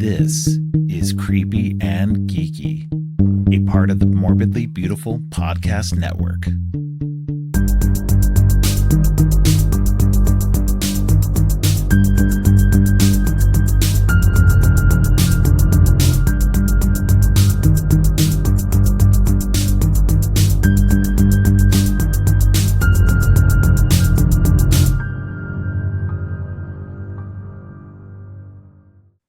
This is Creepy and Geeky, a part of the Morbidly Beautiful Podcast Network.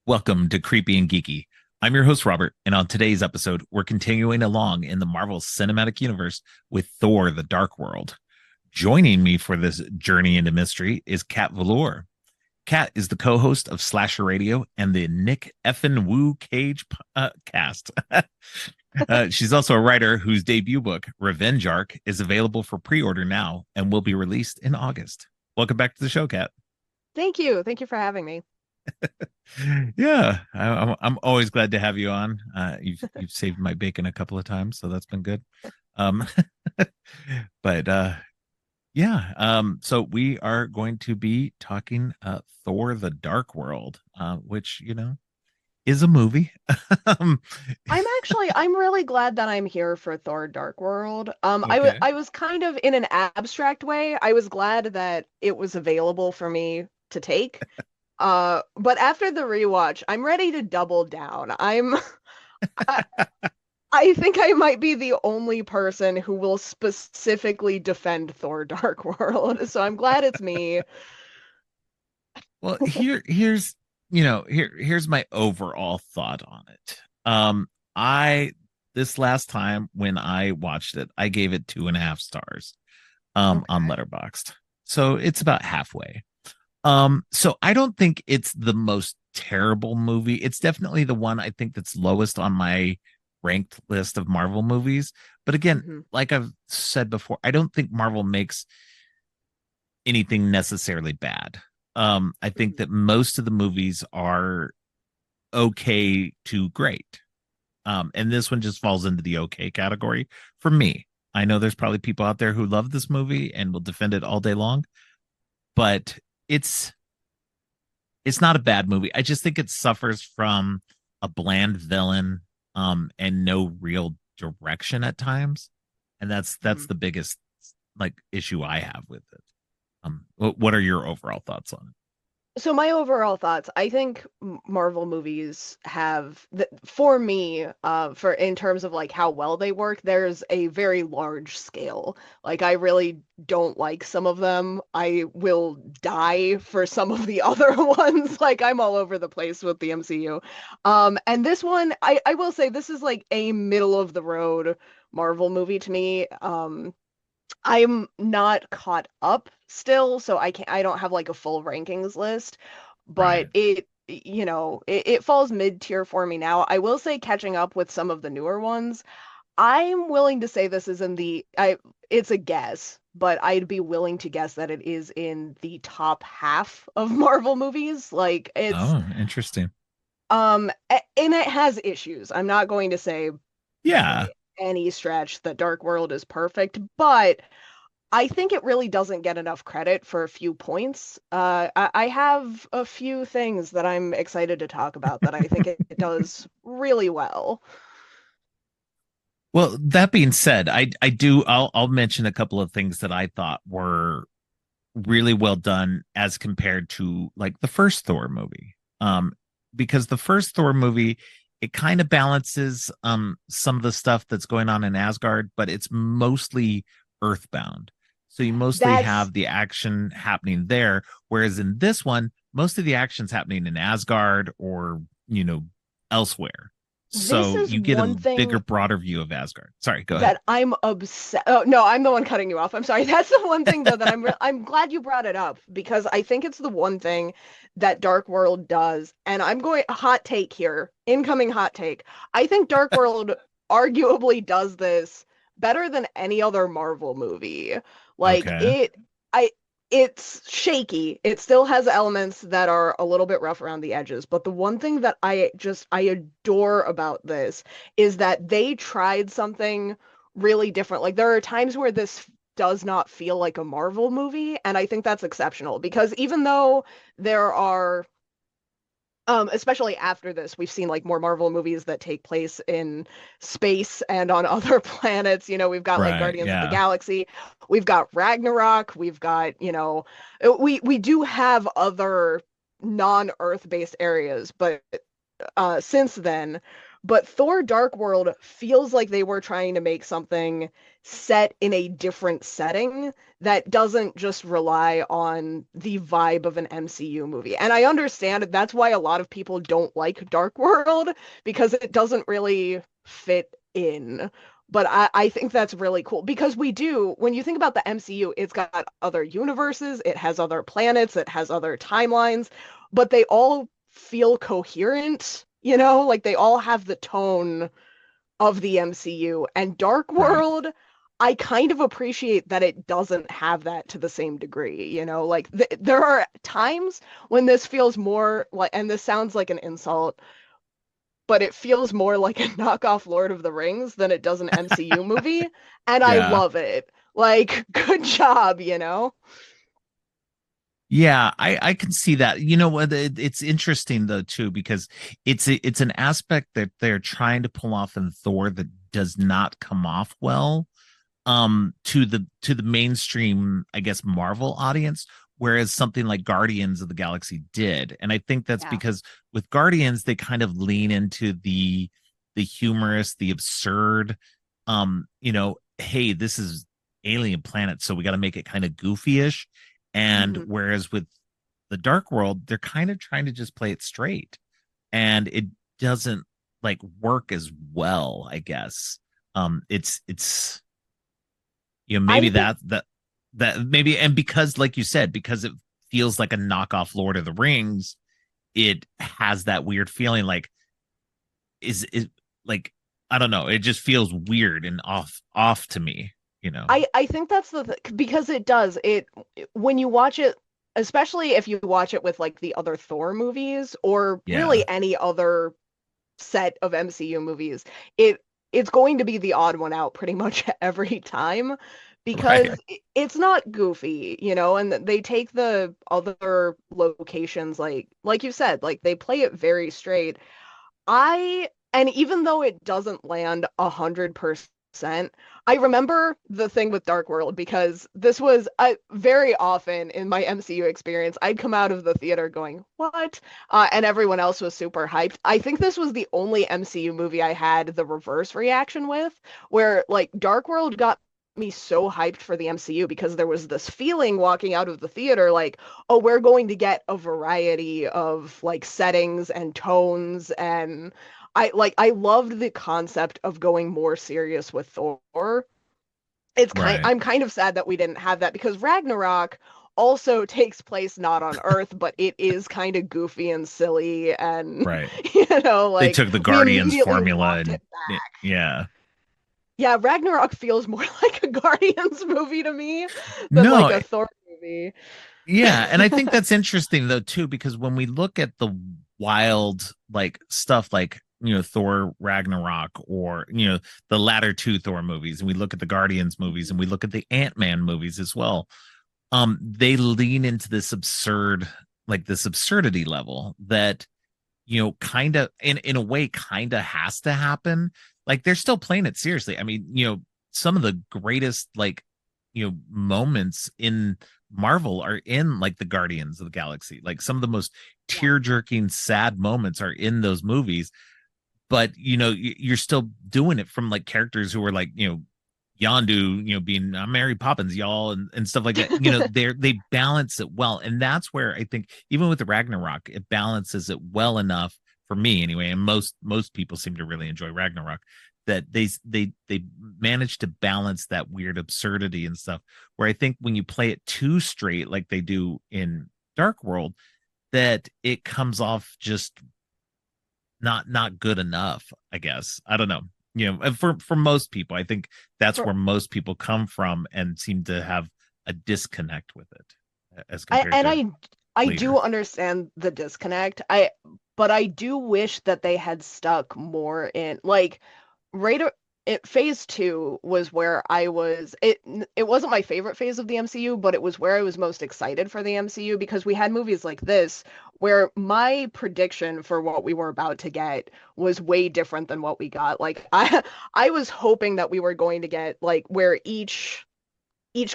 Welcome to Creepy and Geeky. I'm your host, Robert, and on today's episode, we're continuing along in the Marvel Cinematic Universe with Thor, the Dark World. Joining me for this journey into mystery is Kat Voleur. Kat is the co-host of Slasher Radio and the Nick Effin Woo Cage cast. She's also a writer whose debut book, Revenge Arc, is available for pre-order now and will be released in August. Welcome back to the show, Kat. Thank you. Thank you for having me. Yeah, I'm always glad to have you on. You've saved my bacon a couple of times, so that's been good. Um, but yeah, so we are going to be talking Thor: The Dark World, which is a movie. I'm really glad that I'm here for Thor: Dark World. Okay. I was kind of in an abstract way. I was glad that it was available for me to take. But after the rewatch, I'm ready to double down. I, I think I might be the only person who will specifically defend Thor: Dark World. So I'm glad it's me. Well, here's my overall thought on it. I This last time when I watched it, I gave it 2.5 stars on Okay. Letterboxd. So it's about halfway. So I don't think it's the most terrible movie. It's definitely the one I think that's lowest on my ranked list of Marvel movies. But again, Mhm. like I've said before, I don't think Marvel makes anything necessarily bad. I think Mhm. that most of the movies are okay to great. And this one just falls into the okay category for me. I know there's probably people out there who love this movie and will defend it all day long, but it's it's not a bad movie. I just think it suffers from a bland villain and no real direction at times. And that's Mhm. the biggest like issue I have with it. What are your overall thoughts on So my overall thoughts, I think Marvel movies have, for me, for in terms of like how well they work, there's a very large scale. Like I really don't like some of them. I will die for some of the other ones. Like I'm all over the place with the MCU. And this one, I will say this is like a middle of the road Marvel movie to me. I'm not caught up still, so I don't have like a full rankings list, it? Right. but it falls mid-tier for me now. I will say catching up with some of the newer ones, I'm willing to say this is in the I it's a guess, but I'd be willing to guess that it is in the top half of Marvel movies. Like it's Oh, interesting. and it has issues. I'm not going to say by Yeah. any stretch that Dark World is perfect, but I think it really doesn't get enough credit for a few points. I have a few things that I'm excited to talk about that I think it does really well. Well, that being said, I'll mention a couple of things that I thought were really well done as compared to like the first Thor movie. Because the first Thor movie, it kind of balances some of the stuff that's going on in Asgard, but it's mostly earthbound. So you mostly That's have the action happening there, whereas in this one, most of the action's happening in Asgard or, elsewhere. this So is you get a one bigger, thing broader view of Asgard. Sorry, go ahead. that I'm obsessed. Oh, no, I'm the one cutting you off. I'm sorry. That's the one thing though that I'm glad you brought it up because I think it's the one thing that Dark World does. And I'm going hot take here, incoming hot take. I think Dark World arguably does this better than any other Marvel movie. Like Okay. it's shaky. It still has elements that are a little bit rough around the edges, but the one thing that I adore about this is that they tried something really different. Like there are times where this does not feel like a Marvel movie, and I think that's exceptional because even though there are Especially after this, we've seen like more Marvel movies that take place in space and on other planets. We've got like Right. Guardians of the Yeah. Galaxy, we've got Ragnarok, we've got, we do have other non-Earth based areas, but since then. But Thor Dark World feels like they were trying to make something set in a different setting that doesn't just rely on the vibe of an MCU movie. And I understand that's why a lot of people don't like Dark World because it doesn't really fit in. But I think that's really cool because when you think about the MCU, it's got other universes, it has other planets, it has other timelines, but they all feel coherent, like they all have the tone of the MCU. And Dark Right. World, I kind of appreciate that it doesn't have that to the same degree, like there are times when this feels more like, and this sounds like an insult, but it feels more like a knockoff Lord of the Rings than it does an MCU movie, and I Yeah. love it. Like, good job. Yeah, I can see that. You know what? It's interesting though too because it's an aspect that they're trying to pull off in Thor that does not come off well to the mainstream, I guess, Marvel audience, whereas something like Guardians of the Galaxy did. And I think that's Yeah. because with Guardians they kind of lean into the humorous, the absurd, hey, this is alien planet, so we got to make it kind of goofy-ish. And Mhm. whereas with the Dark World, they're kind of trying to just play it straight, and it doesn't like work as well, I guess. It's maybe I think that maybe, and because like you said, because it feels like a knockoff Lord of the Rings, it has that weird feeling like is like I don't know, it just feels weird and off to me. I think that's because it does. When you watch it, especially if you watch it with like the other Thor movies or Yeah. really any other set of MCU movies, it it's going to be the odd one out pretty much every time Right. because it's not goofy, and they take the other locations like you said, like they play it very straight. And even though it doesn't land 100%, I remember the thing with Dark World because this was very often in my MCU experience, I'd come out of the theater going, "What?" And everyone else was super hyped. I think this was the only MCU movie I had the reverse reaction with, where like Dark World got me so hyped for the MCU because there was this feeling walking out of the theater like, oh, we're going to get a variety of like settings and tones, and I loved the concept of going more serious with Thor. Right. I'm kind of sad that we didn't have that because Ragnarok also takes place not on Earth, but it is kind of goofy and silly, and Right. They like took the we Guardians immediately formula walked and it back. yeah. Yeah, Ragnarok feels more like a Guardians movie to me than like No, a Thor movie. yeah, and I think that's interesting though too because when we look at the wild like stuff like Thor Ragnarok or the latter two Thor movies, and we look at the Guardians movies and we look at the Ant-Man movies as well, they lean into this absurdity level that kind of in a way kind of has to happen. Like they're still playing it seriously. I mean, some of the greatest like moments in Marvel are in like the Guardians of the Galaxy. Like some of the most Yeah. tear-jerking sad moments are in those movies, but you're still doing it from like characters who are like Yondu, being Mary Poppins, y'all, and stuff like that. They balance it well, and that's where I think even with the Ragnarok, it balances it well enough for me anyway. And most people seem to really enjoy Ragnarok. That they manage to balance that weird absurdity and stuff. Where I think when you play it too straight, like they do in Dark World, that it comes off just not good enough, I guess. I don't know. For most people, I think that's For where most people come from and seem to have a disconnect with it as I compared and to I do later. understand the disconnect. But I do wish that they had stuck more in like right phase two was where it wasn't my favorite phase of the MCU, but it was where I was most excited for the MCU because we had movies like this where my prediction for what we were about to get was way different than what we got. Like I was hoping that we were going to get like where each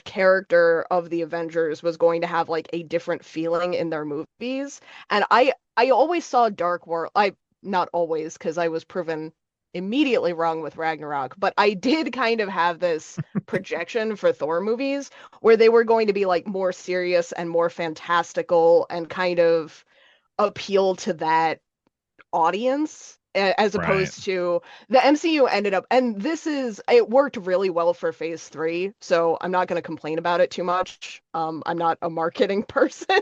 character of the Avengers was going to have like a different feeling in their movies. And I always saw Dark World. I Not always because I was proven immediately wrong with Ragnarok, but I did kind of have this projection for Thor movies where they were going to be like more serious and more fantastical and kind of appeal to that audience as Right. opposed to the MCU ended up, and it worked really well for phase three, so I'm not going to complain about it too much. I'm not a marketing person.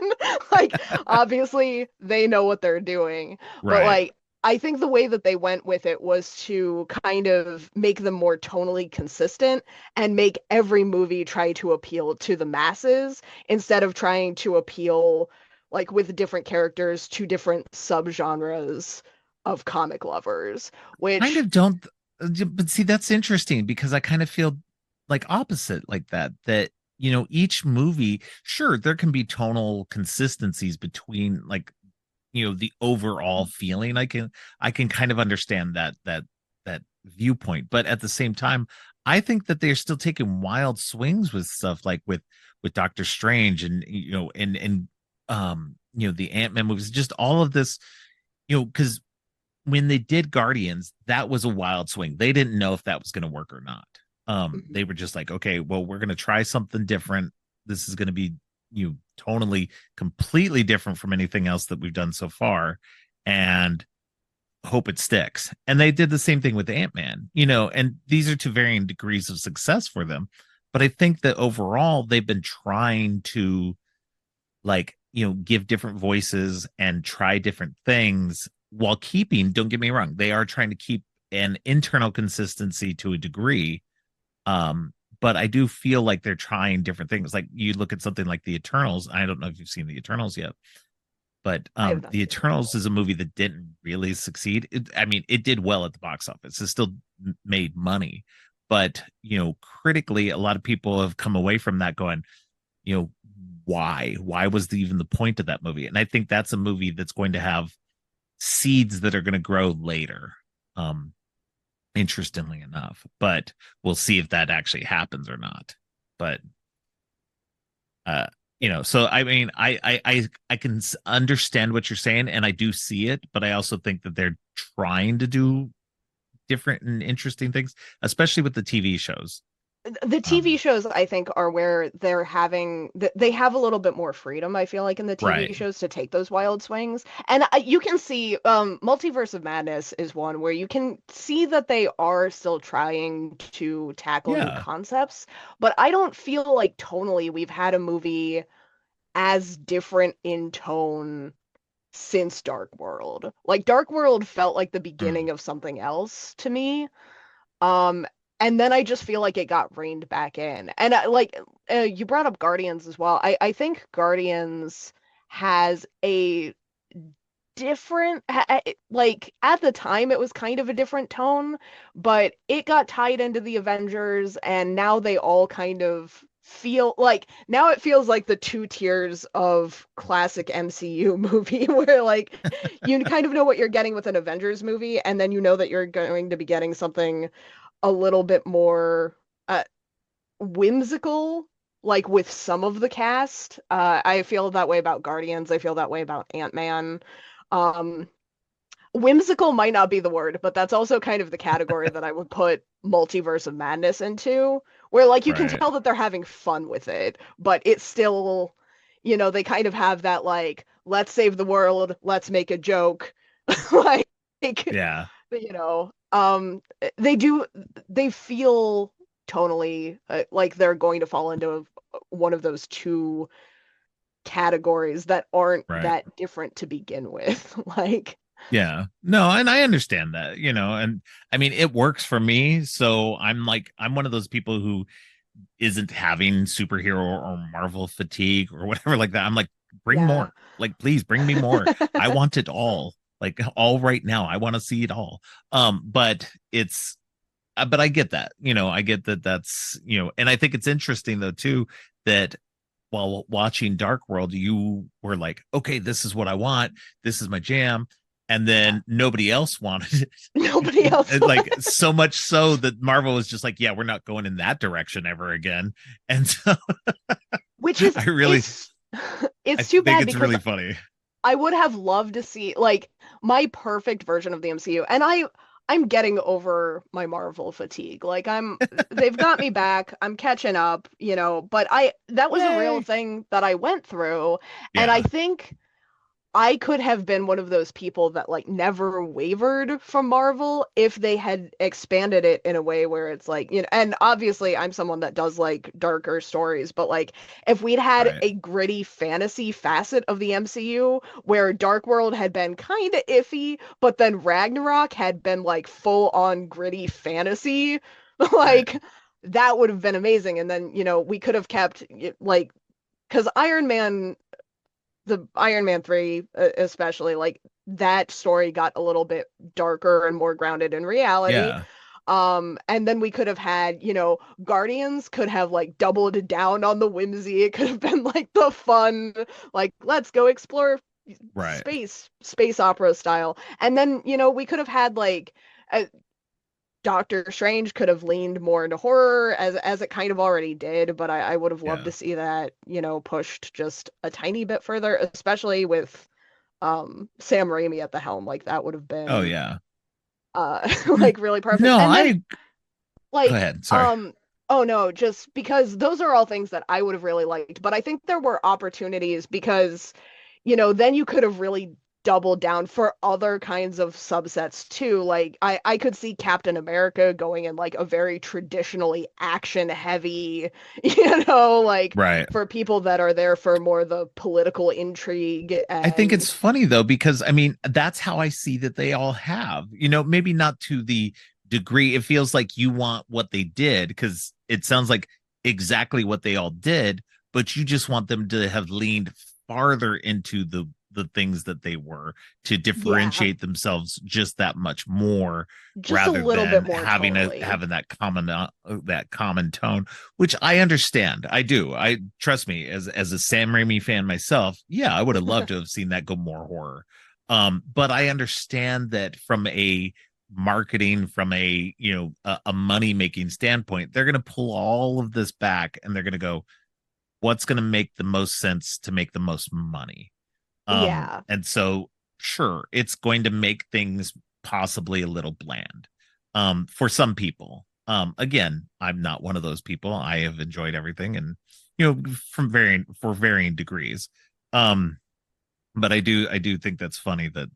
Like, obviously, they know what they're doing, but Right. like, I think the way that they went with it was to kind of make them more tonally consistent and make every movie try to appeal to the masses instead of trying to appeal like with different characters to different subgenres of comic lovers, Kind which of don't, but see, that's interesting because I kind of feel like opposite like that, that, each movie, sure, there can be tonal consistencies between like, the overall feeling. I can kind of understand that viewpoint, but at the same time, I think that they're still taking wild swings with stuff like with Doctor Strange and the Ant-Man movies, just all of this, because when they did Guardians, that was a wild swing. They didn't know if that was going to work or not. They were just like, okay, well, we're going to try something different. This is going to be tonally completely different from anything else that we've done so far, and hope it sticks. And they did the same thing with Ant-Man, and these are to varying degrees of success for them. But I think that overall they've been trying to like give different voices and try different things while keeping, don't get me wrong, they are trying to keep an internal consistency to a degree. But I do feel like they're trying different things. Like you look at something like the Eternals. I don't know if you've seen the Eternals yet, but I have not the seen the Eternals is Eternals. a movie that didn't really succeed. I mean, it did well at the box office. It still made money, but critically, a lot of people have come away from that going, you know, why was even the point of that movie? And I think that's a movie that's going to have seeds that are going to grow later. Um, Interestingly enough, but we'll see if that actually happens or not. But uh so I mean, I can understand what you're saying and I do see it, but I also think that they're trying to do different and interesting things, especially with the TV shows. The TV um shows, I think, are where they have a little bit more freedom, I feel like, in the TV right. shows to take those wild swings. And you can see Multiverse of Madness is one where you can see that they are still trying to tackle new Yeah. concepts, but I don't feel like tonally we've had a movie as different in tone since Dark World. Like Dark World felt like the Mm. beginning of something else to me. Um, and then I just feel like it got reined back in. And you brought up Guardians as well. I think Guardians has a like at the time it was kind of a different tone, but it got tied into the Avengers and now they all kind of feel like now it feels like the two tiers of classic MCU movie where like you kind of know what you're getting with an Avengers movie and then you know that you're going to be getting something a little bit more whimsical, like with some of the cast. I feel that way about Guardians. I feel that way about Ant-Man. Um, Whimsical might not be the word, but that's also kind of the category that I would put Multiverse of Madness into, where like you can Right. tell that they're having fun with it, but it's still, they kind of have that like, let's save the world, let's make a joke, like, Yeah. they do, they feel tonally like they're going to fall into one of those two categories that aren't Right. that different to begin with. Like, Yeah. No, and I understand that, and I mean it works for me. So I'm one of those people who isn't having superhero or Marvel fatigue or whatever like that. I'm like, bring yeah. more. Like, please bring me more. I want it all. Like all right now. I want to see it all. But it's but I get that. I get that that's, and I think it's interesting though too that while watching Dark World, you were like, okay, this is what I want. This is my jam. And Yeah. then nobody else wanted it. Nobody else. Like so much so that Marvel was just like, yeah, we're not going in that direction ever again. And so Which is I really, it's I it's too think bad it's because really funny. I would have loved to see like my perfect version of the MCU. And I'm getting over my Marvel fatigue. Like they've got me back. I'm catching up, but I that was a real Yay. thing that I went through. And I Yeah. think I could have been one of those people that like never wavered from Marvel if they had expanded it in a way where it's like, and obviously I'm someone that does like darker stories, but like if we'd had Right. a gritty fantasy facet of the MCU where Dark World had been kind of iffy, but then Ragnarok had been like full on gritty fantasy, Right. like that would have been amazing. And then, we could have kept like because the Iron Man 3 especially like that story got a little bit darker and more grounded in reality. Yeah. And then we could have had, Guardians could have like doubled down on the whimsy. It could have been like the fun, like let's go explore Right. space opera style. And then, we could have had like a, Doctor Strange could have leaned more into horror as it kind of already did, but I would have loved Yeah. to see that, pushed just a tiny bit further, especially with Sam Raimi at the helm. Like that would have Oh been yeah. like really perfect. No, And then I go like ahead. Sorry. oh no, just because those are all things that I would have really liked, but I think there were opportunities because then you could have really doubled down for other kinds of subsets too. Like I could see Captain America going in like a very traditionally action heavy, like Right. for people that are there for more the political intrigue I think and it's funny though, because I mean, that's how I see that they all have, maybe not to the degree it feels like you want what they did, because it sounds like exactly what they all did, but you just want them to have leaned farther into the things that they were to yeah, differentiate themselves just that much more just a rather little bit than more having tonally. that common tone, which I understand. I do. I trust me, as a Sam Raimi fan myself. Yeah, I would have loved to have seen that go more horror. But I understand that from a marketing, from a money making standpoint, they're going to pull all of this back and they're going to go, what's going to make the most sense to make the most money. Yeah. And so sure, it's going to make things possibly a little bland for some people. Again, I'm not one of those people. I have enjoyed everything, and from varying degrees. Um but I do think that's funny that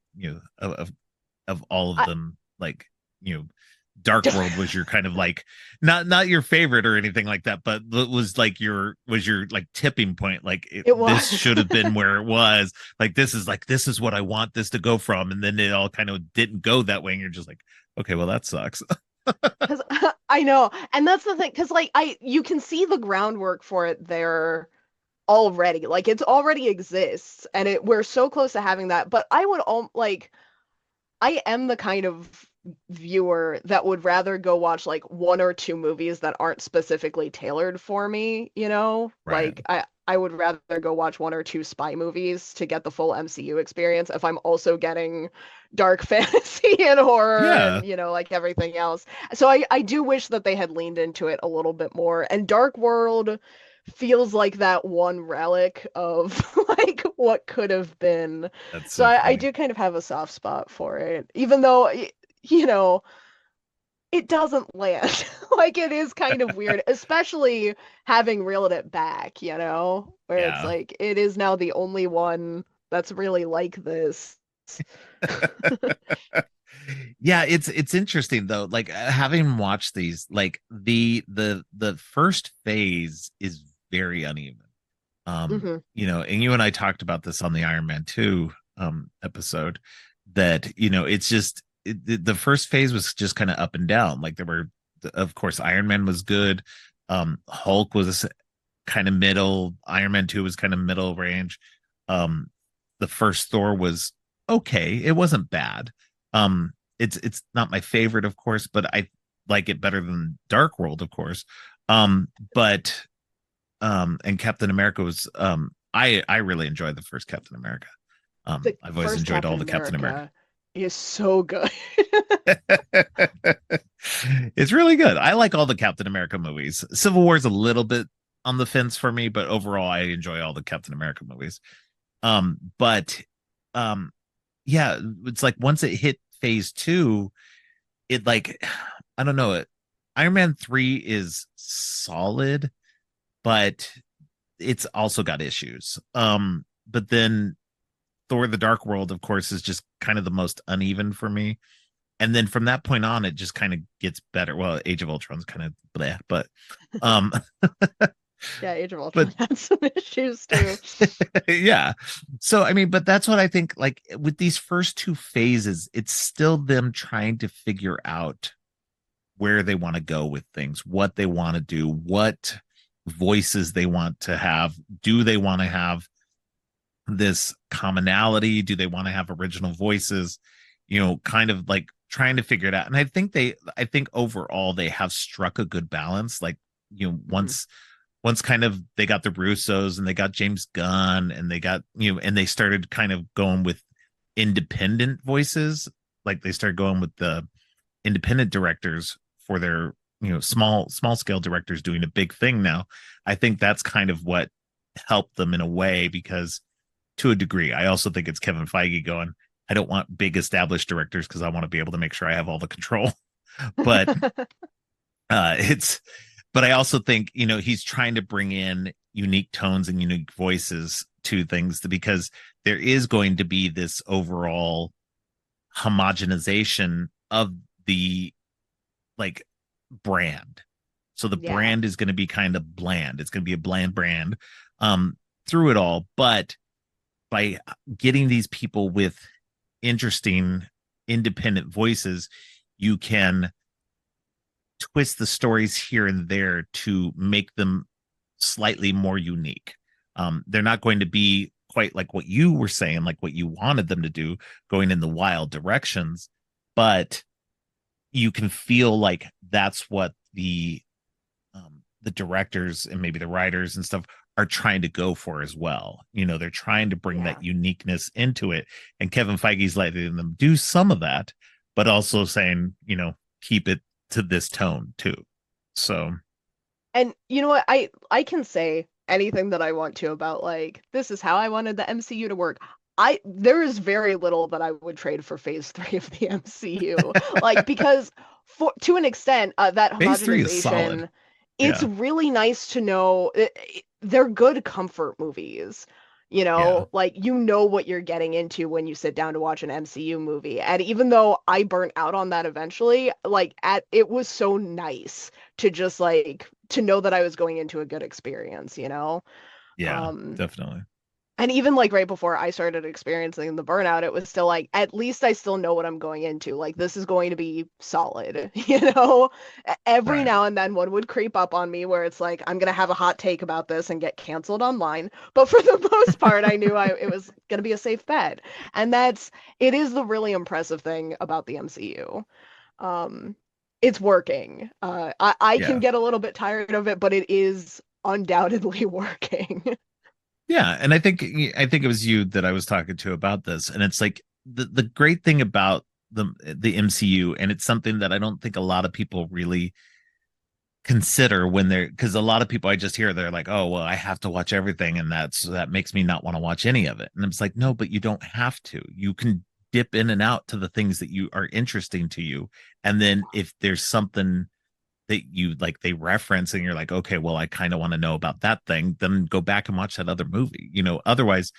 of all of I them, like, you know Dark World was your kind of like, not your favorite or anything like that, but it was like your like tipping point, like it this was. should have been where it was, like this is what I want this to go from, and then it all kind of didn't go that way, and you're just like, okay, well, that sucks. Because I know, and that's the thing. Because like you can see the groundwork for it there already. Like it's already exists, and we're so close to having that. But I would like I am the kind of viewer that would rather go watch like one or two movies that aren't specifically tailored for me, Right. Like I would rather go watch one or two spy movies to get the full MCU experience if I'm also getting dark fantasy and horror Yeah, and like everything else. So I do wish that they had leaned into it a little bit more. And Dark World feels like that one relic of like what could have been. that's So so I funny. do kind of have a soft spot for it, even though, you know, it doesn't land. Like it is kind of weird, especially having reeled it back, where it's Yeah. like it is now the only one that's really like this. Yeah, it's interesting though, like, having watched these, like, the first phase is very uneven. Hmm. And you and I talked about this on the Iron Man 2 episode, that it's just the first phase was just kind of up and down. Like, there were, of course, Iron Man was good, Hulk was kind of middle, Iron Man 2 was kind of middle range. The first Thor was okay, it wasn't bad. It's not my favorite, of course, but I like it better than Dark World, of course. But and Captain America was I really enjoyed the first Captain America. The I've always first enjoyed all Captain the Captain America. America is so good. It's really good. I like all the Captain America movies. Civil War is a little bit on the fence for me, but overall I enjoy all the Captain America movies. But um yeah, it's like once it hit phase two, it like I don't know it. Iron Man 3 is solid, but it's also got issues. But then Thor the Dark World, of course, is just kind of the most uneven for me. And then from that point on, it just kind of gets better. Well, Age of Ultron's kind of bleh, but um Yeah, Age of but Ultron had some issues too. yeah. So I mean, but that's what I think, like with these first two phases, it's still them trying to figure out where they want to go with things, what they want to do, what voices they want to have. Do they want to have this commonality? Do they want to have original voices? Kind of like trying to figure it out. And I think overall they have struck a good balance. Like, Mhm. once kind of they got the Russos and they got James Gunn and they got, and they started kind of going with independent voices. Like they started going with the independent directors for their, small scale directors doing a big thing now. I think that's kind of what helped them in a way, because to a degree, I also think it's Kevin Feige going, I don't want big established directors because I want to be able to make sure I have all the control. But it's but I also think, he's trying to bring in unique tones and unique voices to things, because there is going to be this overall homogenization of the like brand. So the Yeah. brand is going to be kind of bland. It's going to be a bland brand um through it all. But by getting these people with interesting independent voices, you can twist the stories here and there to make them slightly more unique. They're not going to be quite like what you were saying, like what you wanted them to do, going in the wild directions, but you can feel like that's what the directors and maybe the writers and stuff are trying to go for as well. They're trying to bring Yeah. that uniqueness into it. And Kevin Feige's letting them do some of that, but also saying, keep it to this tone too. So, And you know what? I can say anything that I want to about like this is how I wanted the MCU to work. There is very little that I would trade for phase 3 of the MCU. Like because for to an extent that phase three is solid. homogenization, it's Yeah. really nice to know they're good comfort movies. Yeah. Like you know what you're getting into when you sit down to watch an MCU movie. And even though I burnt out on that eventually, like at it was so nice to just like to know that I was going into a good experience. Yeah. Um, Definitely. and even like right before I started experiencing the burnout, it was still like at least I still know what I'm going into. Like this is going to be solid, you know? Every Right. now and then one would creep up on me where it's like I'm gonna have a hot take about this and get canceled online. But for the most part, I knew it was gonna be a safe bet. And it is the really impressive thing about the MCU. Um, it's working. I can Yeah. get a little bit tired of it, but it is undoubtedly working. Yeah. And I think it was you that I was talking to about this. And it's like the great thing about the MCU, and it's something that I don't think a lot of people really consider when they're, because a lot of people I just hear, they're like, oh well, I have to watch everything, and that makes me not want to watch any of it. And it's like, no, but you don't have to. You can dip in and out to the things that you are interesting to you, and then if there's something that you like they reference and you're like, okay, well, I kind of want to know about that thing, then go back and watch that other movie. Otherwise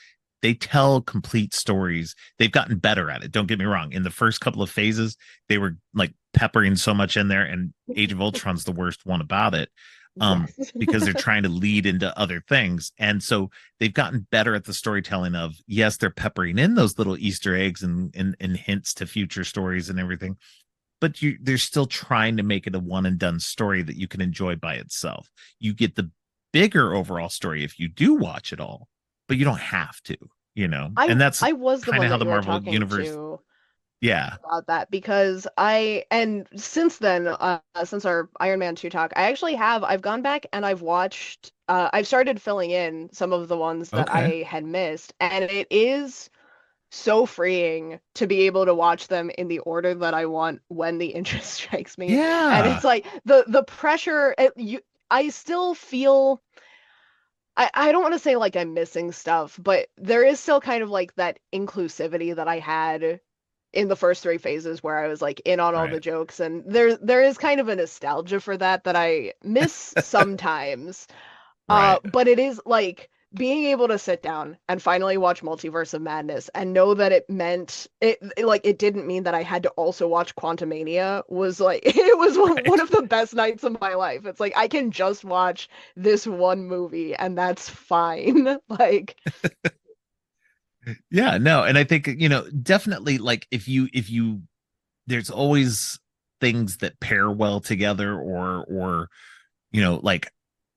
they tell complete stories. They've gotten better at it, don't get me wrong. In the first couple of phases they were like peppering so much in there, and Age of Ultron's the worst one about it. Yes. Because they're trying to lead into other things, and so they've gotten better at the storytelling of, yes, they're peppering in those little Easter eggs and hints to future stories and everything, but they're still trying to make it a one and done story that you can enjoy by itself. You get the bigger overall story if you do watch it all, but you don't have to, I and that's I was the kind one of how that the you were Marvel talking universe. to. Yeah. about that because and since then, since our Iron Man 2 talk, I've gone back and I've watched, I've started filling in some of the ones that Okay. I had missed, and it is so freeing to be able to watch them in the order that I want when the interest strikes me. And Yeah. it's like the pressure, I still feel, I don't want to say like I'm missing stuff, but there is still kind of like that inclusivity that I had in the first three phases where I was like in on all the Right. jokes, and there is kind of a nostalgia for that that I miss sometimes. Right. But it is like being able to sit down and finally watch Multiverse of Madness and know that like it didn't mean that I had to also watch Quantumania was like it was one Right. of the best nights of my life. It's like I can just watch this one movie and that's fine. Like, Yeah, no, and I think definitely like if you there's always things that pair well together, or like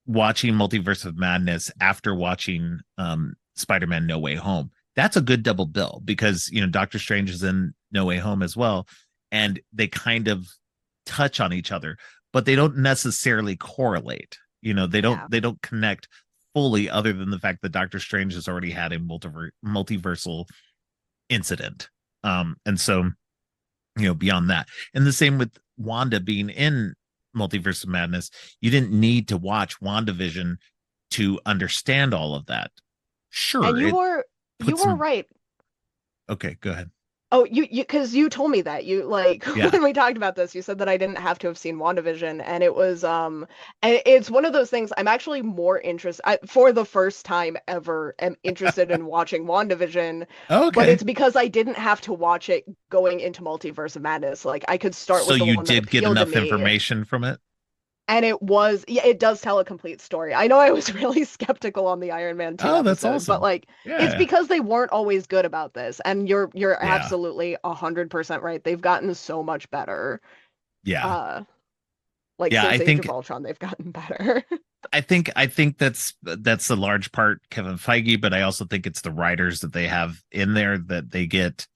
watching Multiverse of Madness after watching Spider-Man No Way Home. That's a good double bill because Doctor Strange is in No Way Home as well, and they kind of touch on each other, but they don't necessarily correlate. They don't yeah. they don't connect fully, other than the fact that Doctor Strange has already had a multiversal incident. And so, beyond that. And the same with Wanda being in Multiverse of Madness. You didn't need to watch WandaVision to understand all of that. And Sure, you it were you put were some. right. Okay, go ahead. Oh, because you told me that you like Yeah. when we talked about this, you said that I didn't have to have seen WandaVision, and it was and it's one of those things I'm actually more interested for the first time ever am interested in watching WandaVision, but Okay. it's because I didn't have to watch it going into Multiverse of Madness. Like I could start So with the you one that did get appealed to enough me, information from it? and yeah, it does tell a complete story. I know I was really skeptical on the Iron Man 2 Oh, that's episode, but awesome. like it's Yeah. because they weren't always good about this. And you're Yeah. absolutely 100% right. They've gotten so much better. Yeah. Uh like Yeah, since I Age of think Ultron, they've gotten better. I think that's a large part Kevin Feige, but I also think it's the writers that they have in there that they get.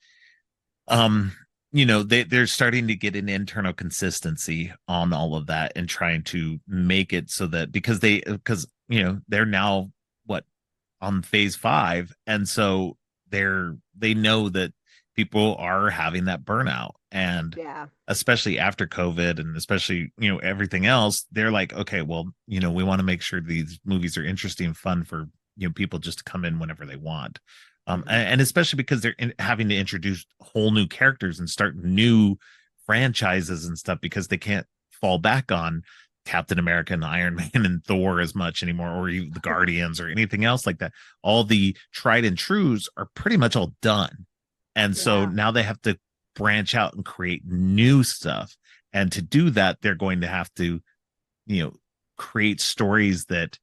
um they're starting to get an internal consistency on all of that and trying to make it so that, because they're now what, on phase 5, and so they know that people are having that burnout, and Yeah. especially after COVID, and especially everything else, they're like, okay, well, we want to make sure these movies are interesting and fun for people just to come in whenever they want. Mhm. And especially because they're having to introduce whole new characters and start new franchises and stuff, because they can't fall back on Captain America and Iron Man and Thor as much anymore, or even the Guardians or anything else like that. All the tried and trues are pretty much all done. And so Yeah. now they have to branch out and create new stuff. And to do that, they're going to have to, you know, create stories that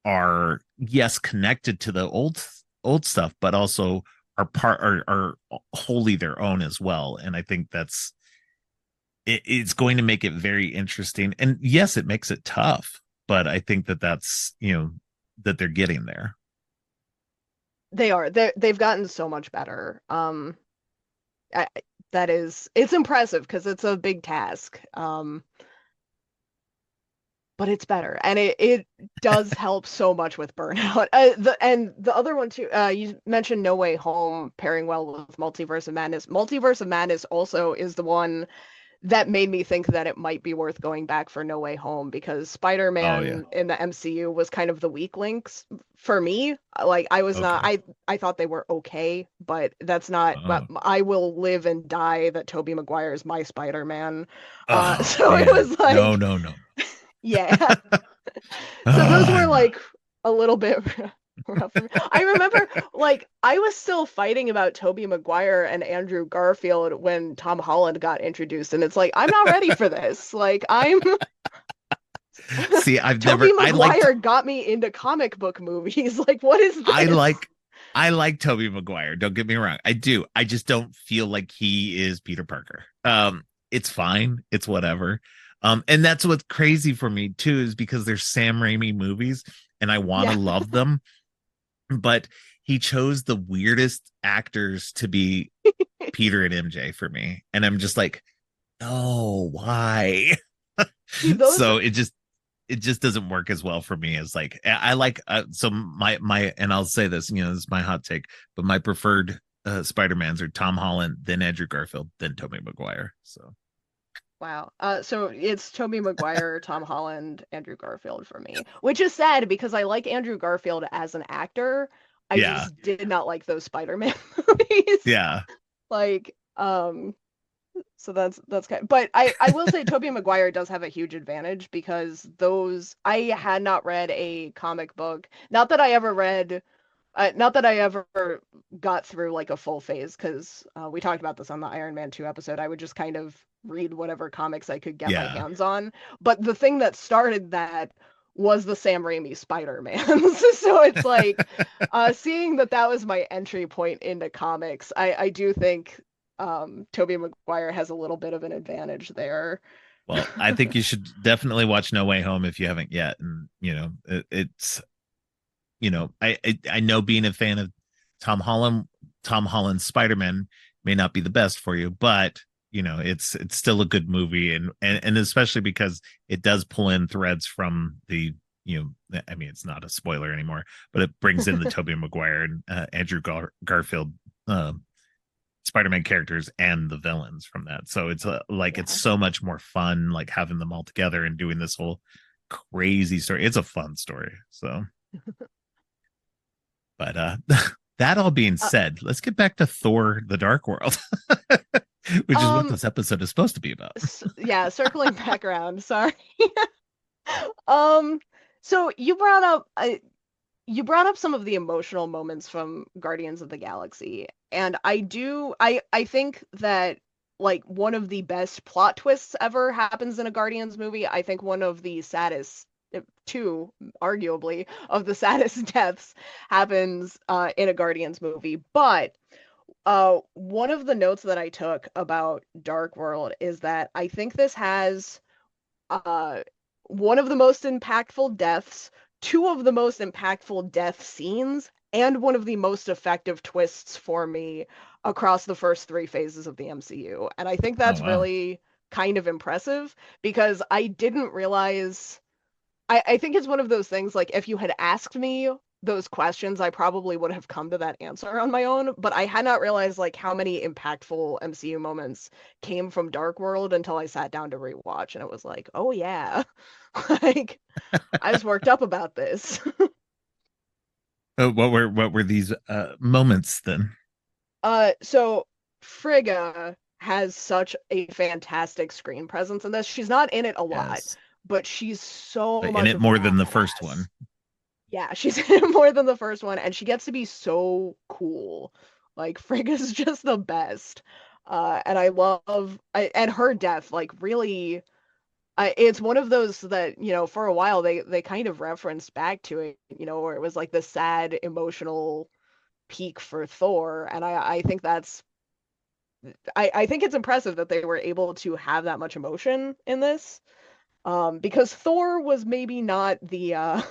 are, yes, connected to the old stuff, but also are wholly their own as well. And I think it's going to make it very interesting. And yes, it makes it tough, but I think that's that they're getting there. They are. They've gotten so much better. I, that is it's impressive because it's a big task. But it's better and it does help so much with burnout. The other one too, you mentioned No Way Home pairing well with Multiverse of Madness. Multiverse of Madness also is the one that made me think that it might be worth going back for No Way Home because Oh yeah. Spider-Man in the MCU was kind of the weak links for me. Like I was not Okay. I thought they were okay, but that's not, but Oh. I will live and die that Tobey Maguire is my Spider-Man. Oh So it man. was No, like, no, no. yeah. So those Ah, were no. like a little bit rough for me. I remember like I was still fighting about Tobey Maguire and Andrew Garfield when Tom Holland got introduced, and it's like I'm not ready for this. Like I'm See, Tobey I liked Maguire got me into comic book movies. Like what is I this? like I like Toby Maguire. Don't get me wrong. I do. I just don't feel like he is Peter Parker. It's fine. It's whatever. And that's what's crazy for me too, is because they're Sam Raimi movies and I want to Yeah. love them, but he chose the weirdest actors to be Peter and MJ for me. And I'm just like, no, why? See, those So it just doesn't work as well for me as like I like so my and I'll say this, this is my hot take, but my preferred Spider-Mans are Tom Holland, then Andrew Garfield, then Tobey Maguire. So Wow. So it's Tobey Maguire, Tom Holland, Andrew Garfield for me, which is sad because I like Andrew Garfield as an actor. I yeah, just did not like those Spider-Man movies. yeah, Like, so that's kind of, but I will say Tobey Maguire does have a huge advantage because those I had not read a comic book. Not that I ever got through like a full phase because we talked about this on the Iron Man 2 episode. I would just kind of read whatever comics I could get my yeah. hands on. But the thing that started that was the Sam Raimi Spider-Man. So it's like seeing that that was my entry point into comics. I do think Tobey Maguire has a little bit of an advantage there. Well, I think you should definitely watch No Way Home if you haven't yet. And it's I know being a fan of Tom Holland, Tom Holland's Spider-Man may not be the best for you, but it's still a good movie, and especially because it does pull in threads from I mean, it's not a spoiler anymore, but it brings in the Tobey Maguire and Andrew Garfield Spider-Man characters and the villains from that. So it's like it's Yeah. so much more fun, like having them all together and doing this whole crazy story. It's a fun story. So, but that all being Uh, said, let's get back to Thor: The Dark World, which is what um this episode is supposed to be about. yeah, circling back around. Sorry. Um, so you brought up some of the emotional moments from Guardians of the Galaxy, and I think that like one of the best plot twists ever happens in a Guardians movie. I think one of the saddest two, arguably, of the saddest deaths happens in a Guardians movie. But one of the notes that I took about Dark World is that I think this has uh, one of the most impactful deaths, two of the most impactful death scenes, and one of the most effective twists for me across the first three phases of the MCU. And I think Oh that's wow. really kind of impressive because I didn't realize. I think it's one of those things like if you had asked me those questions, I probably would have come to that answer on my own, but I had not realized like how many impactful MCU moments came from Dark World until I sat down to rewatch and it was like, "Oh yeah." Like I was worked up about this. What were these moments then? So Frigga has such a fantastic screen presence in this. She's not in it a lot, Yes, but she's so but in much it of a more than the first badass. one. Yeah, she's in it more than the first one, and she gets to be so cool. Like Frigga's just the best. And and her death, like really, it's one of those that, for a while they kind of referenced back to it, where it was like the sad emotional peak for Thor, and I think I think it's impressive that they were able to have that much emotion in this. Because Thor was maybe not the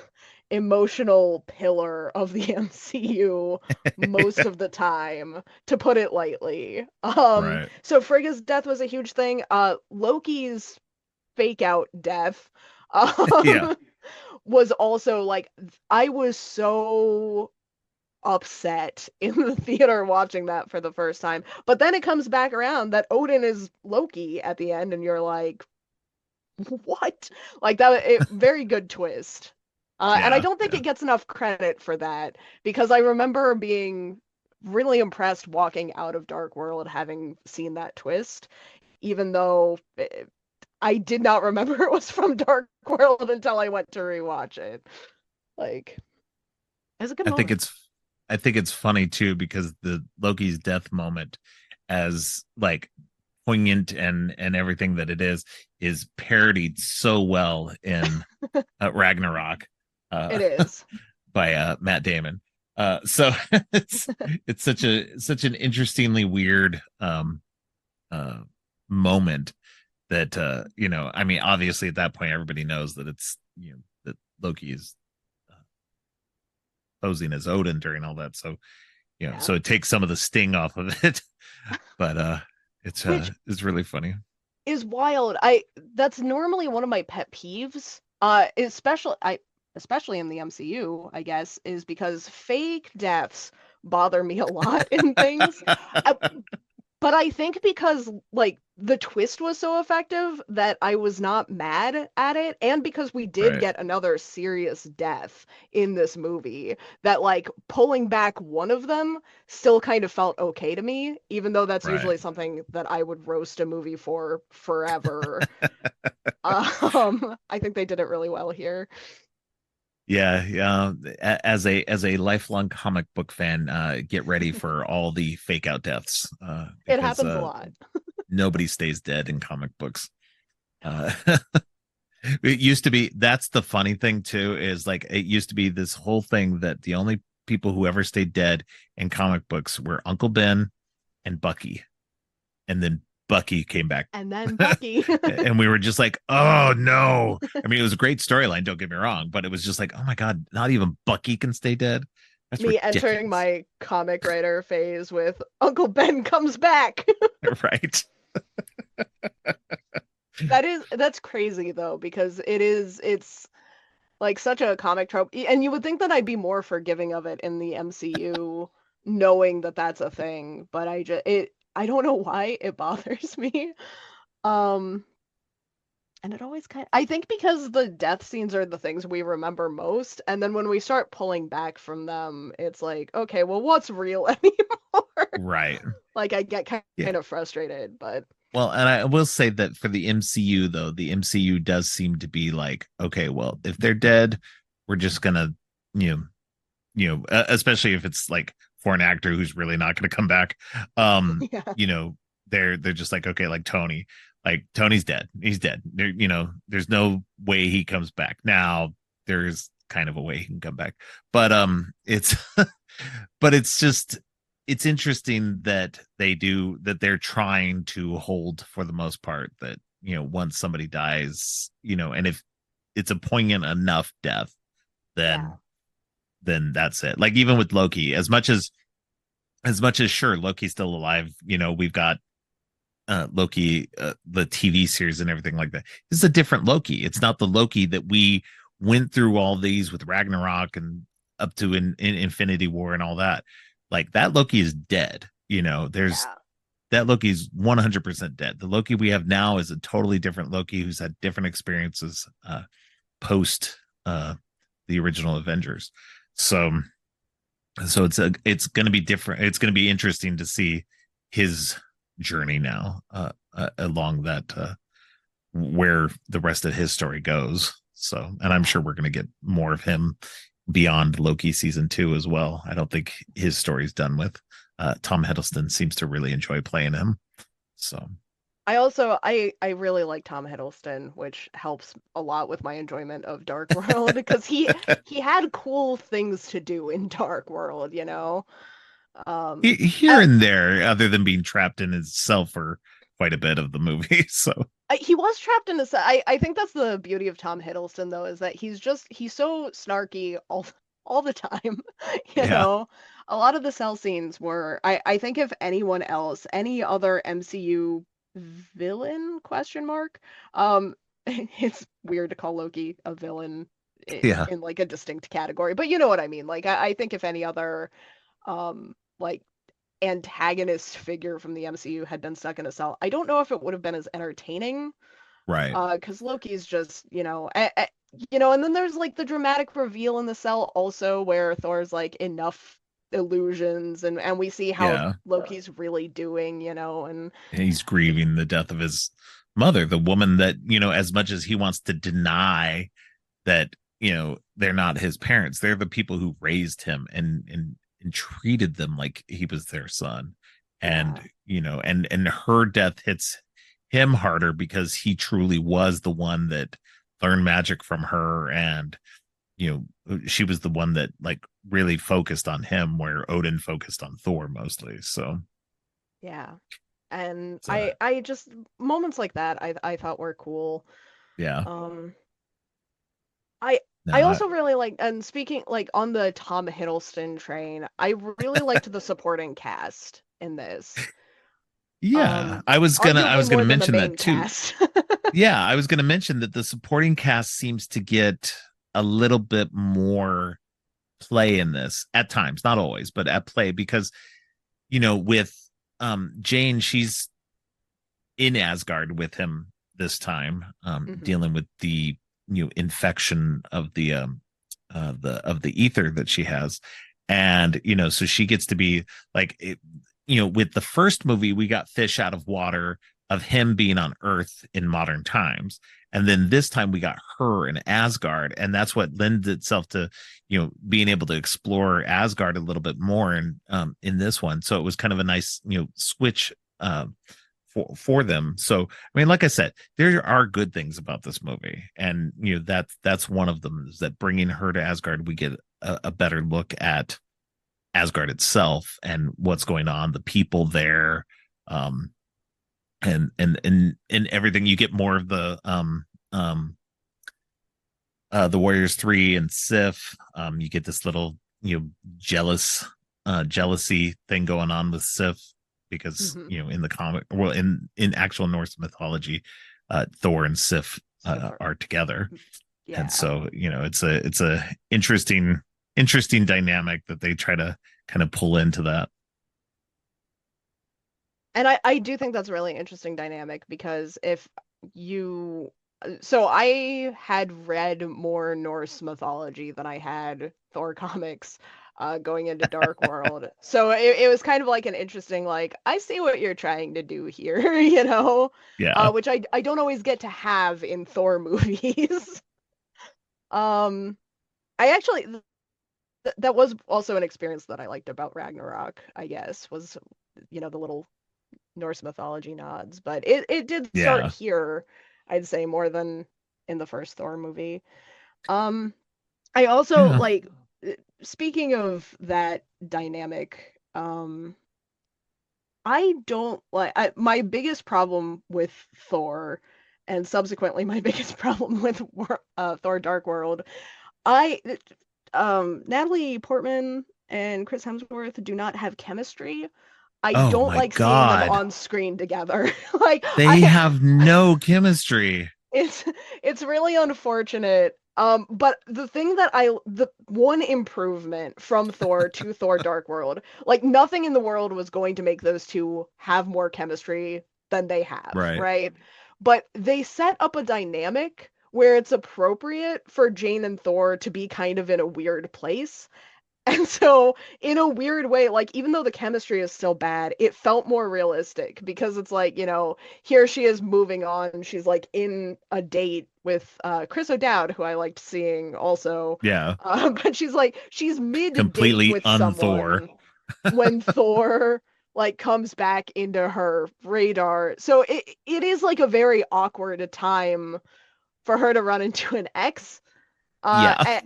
emotional pillar of the MCU most of the time, to put it lightly. Right. So Frigga's death was a huge thing. Loki's fake out death Yeah. um, was also like I was so upset in the theater watching that for the first time. But then it comes back around that Odin is Loki at the end, and you're like, what? Like that, very good twist. And I Yeah. don't think Yeah. it gets enough credit for that because I remember being really impressed walking out of Dark World having seen that twist, even though I did not remember it was from Dark World until I went to rewatch it. Like, it's a good I think moment. it's I think it's funny too because the Loki's death moment, as like poignant and everything that it is parodied so well in Ragnarok uh It is. by Matt Damon. So it's it's such an interestingly weird uh moment that I mean, obviously at that point everybody knows that it's that Loki is posing as Odin during all that. So Yeah. so it takes some of the sting off of it. But Which it's really funny. is wild. That's normally one of my pet peeves. Especially in the MCU, I guess, is because fake deaths bother me a lot in things. Uh, But I think because like the twist was so effective that I was not mad at it, and because we did Right. get another serious death in this movie, that like pulling back one of them still kind of felt okay to me, even though that's Right. usually something that I would roast a movie for forever. I think they did it really well here. Yeah, yeah. As a lifelong comic book fan, get ready for all the fake out deaths, It because happens a lot. nobody stays dead in comic books. Uh, it used to be. That's the funny thing too. Is like it used to be this whole thing that the only people who ever stayed dead in comic books were Uncle Ben and Bucky, and then Bucky came back. And then Bucky. And we were just like, oh no. I mean, it was a great storyline, don't get me wrong, but it was just like, oh my God, not even Bucky can stay dead. That's Me entering ridiculous. my comic writer phase with Uncle Ben comes back. Right. That's crazy though, because it's like such a comic trope. And you would think that I'd be more forgiving of it in the MCU knowing that that's a thing, but I don't know why it bothers me. Um and it always I think because the death scenes are the things we remember most, and then when we start pulling back from them, it's like, okay, well, what's real anymore? Right. Like I get Yeah. kind of frustrated, but Well, and I will say that for the MCU, though, the MCU does seem to be like, okay, well, if they're dead, we're just gonna, you know, especially if it's like for an actor who's really not going to come back. yeah. You know, they're just like Tony's dead. He's dead. There's no way he comes back. Now there's kind of a way he can come back, but it's but it's just it's interesting that they're trying to hold for the most part that once somebody dies, and if it's a poignant enough death, Yeah. then that's it. Like even with Loki, as much as sure Loki's still alive, we've got Loki, the TV series and everything like that. This is a different Loki. It's not the Loki that we went through all these with Ragnarok and up to in Infinity War and all that. Like that Loki is dead. There's Yeah. that Loki's 100% dead. The Loki we have now is a totally different Loki who's had different experiences post the original Avengers. So it's going to be different. It's going to be interesting to see his journey now along that where the rest of his story goes. So, and I'm sure we're going to get more of him beyond Loki season 2 as well. I don't think his story's done with. Tom Hiddleston seems to really enjoy playing him. So, I really like Tom Hiddleston, which helps a lot with my enjoyment of Dark World because he had cool things to do in Dark World, you know. here Uh, and there, other than being trapped in itself for quite a bit of the movie. So, he was trapped in a set. I think that's the beauty of Tom Hiddleston though, is that he's so snarky all the time, you yeah, know. A lot of the cell scenes were I think if anyone else, any other MCU villain question mark, it's weird to call Loki a villain yeah, in like a distinct category, but you know what I mean. Like I think if any other like antagonist figure from the MCU had been stuck in a cell, I don't know if it would have been as entertaining. right. Because Loki's just, and then there's like the dramatic reveal in the cell also where Thor's like enough illusions and we see how Yeah. Loki's really doing, and He's grieving the death of his mother, the woman that, as much as he wants to deny that, they're not his parents, they're the people who raised him and treated them like he was their son. And, yeah, and her death hits him harder because he truly was the one that learned magic from her. And, she was the one that like really focused on him where Odin focused on Thor mostly. yeah. And So I just moments like that I thought were cool. yeah. Um I No, I also really like, and speaking like on the Tom Hiddleston train, I really liked the supporting cast in this. yeah, I Arguably was gonna more than the mention main that too. cast. Yeah, I was gonna mention that the supporting cast seems to get a little bit more play in this at times, not always, but at play because with Jane, she's in Asgard with him this time, Hmm. dealing with the infection of the ether that she has, and so she gets to be like with the first movie we got fish out of water of him being on Earth in modern times, and then this time we got her in Asgard, and that's what lends itself to being able to explore Asgard a little bit more in this one. So it was kind of a nice switch for them. So I mean, like I said, there are good things about this movie, and that's one of them, is that bringing her to Asgard, we get a better look at Asgard itself and what's going on, the people there, um, and everything. You get more of the Warriors 3 and Sif. You get this little jealousy thing going on with Sif because Hmm. in the comic, well, in actual Norse mythology, Thor and Sif So far. are together, and Yeah. so it's a interesting dynamic that they try to kind of pull into that. And I do think that's a really interesting dynamic because if you so I had read more Norse mythology than I had Thor comics going into Dark World. So it was kind of like an interesting like I see what you're trying to do here, Yeah, which I don't always get to have in Thor movies. Um I actually that was also an experience that I liked about Ragnarok, I guess, was the little Norse mythology nods, but it did start yeah, here, I'd say, more than in the first Thor movie. Um, I also yeah. like speaking of that dynamic, I don't like my biggest problem with Thor, and subsequently my biggest problem with Thor Dark World. I Natalie Portman and Chris Hemsworth do not have chemistry. I Oh don't my like seeing them God, on screen together. Like they I have no chemistry. it's it's really unfortunate. But the one improvement from Thor to Thor Dark World, like nothing in the world was going to make those two have more chemistry than they have, Right. right? But they set up a dynamic where it's appropriate for Jane and Thor to be kind of in a weird place. And so, in a weird way, like, even though the chemistry is still bad, it felt more realistic because it's like, here she is moving on. She's like in a date with Chris O'Dowd, who I liked seeing also. Yeah. But she's mid-date Completely with unthor. someone when Thor like comes back into her radar. So it is like a very awkward time for her to run into an ex. Uh, Yeah.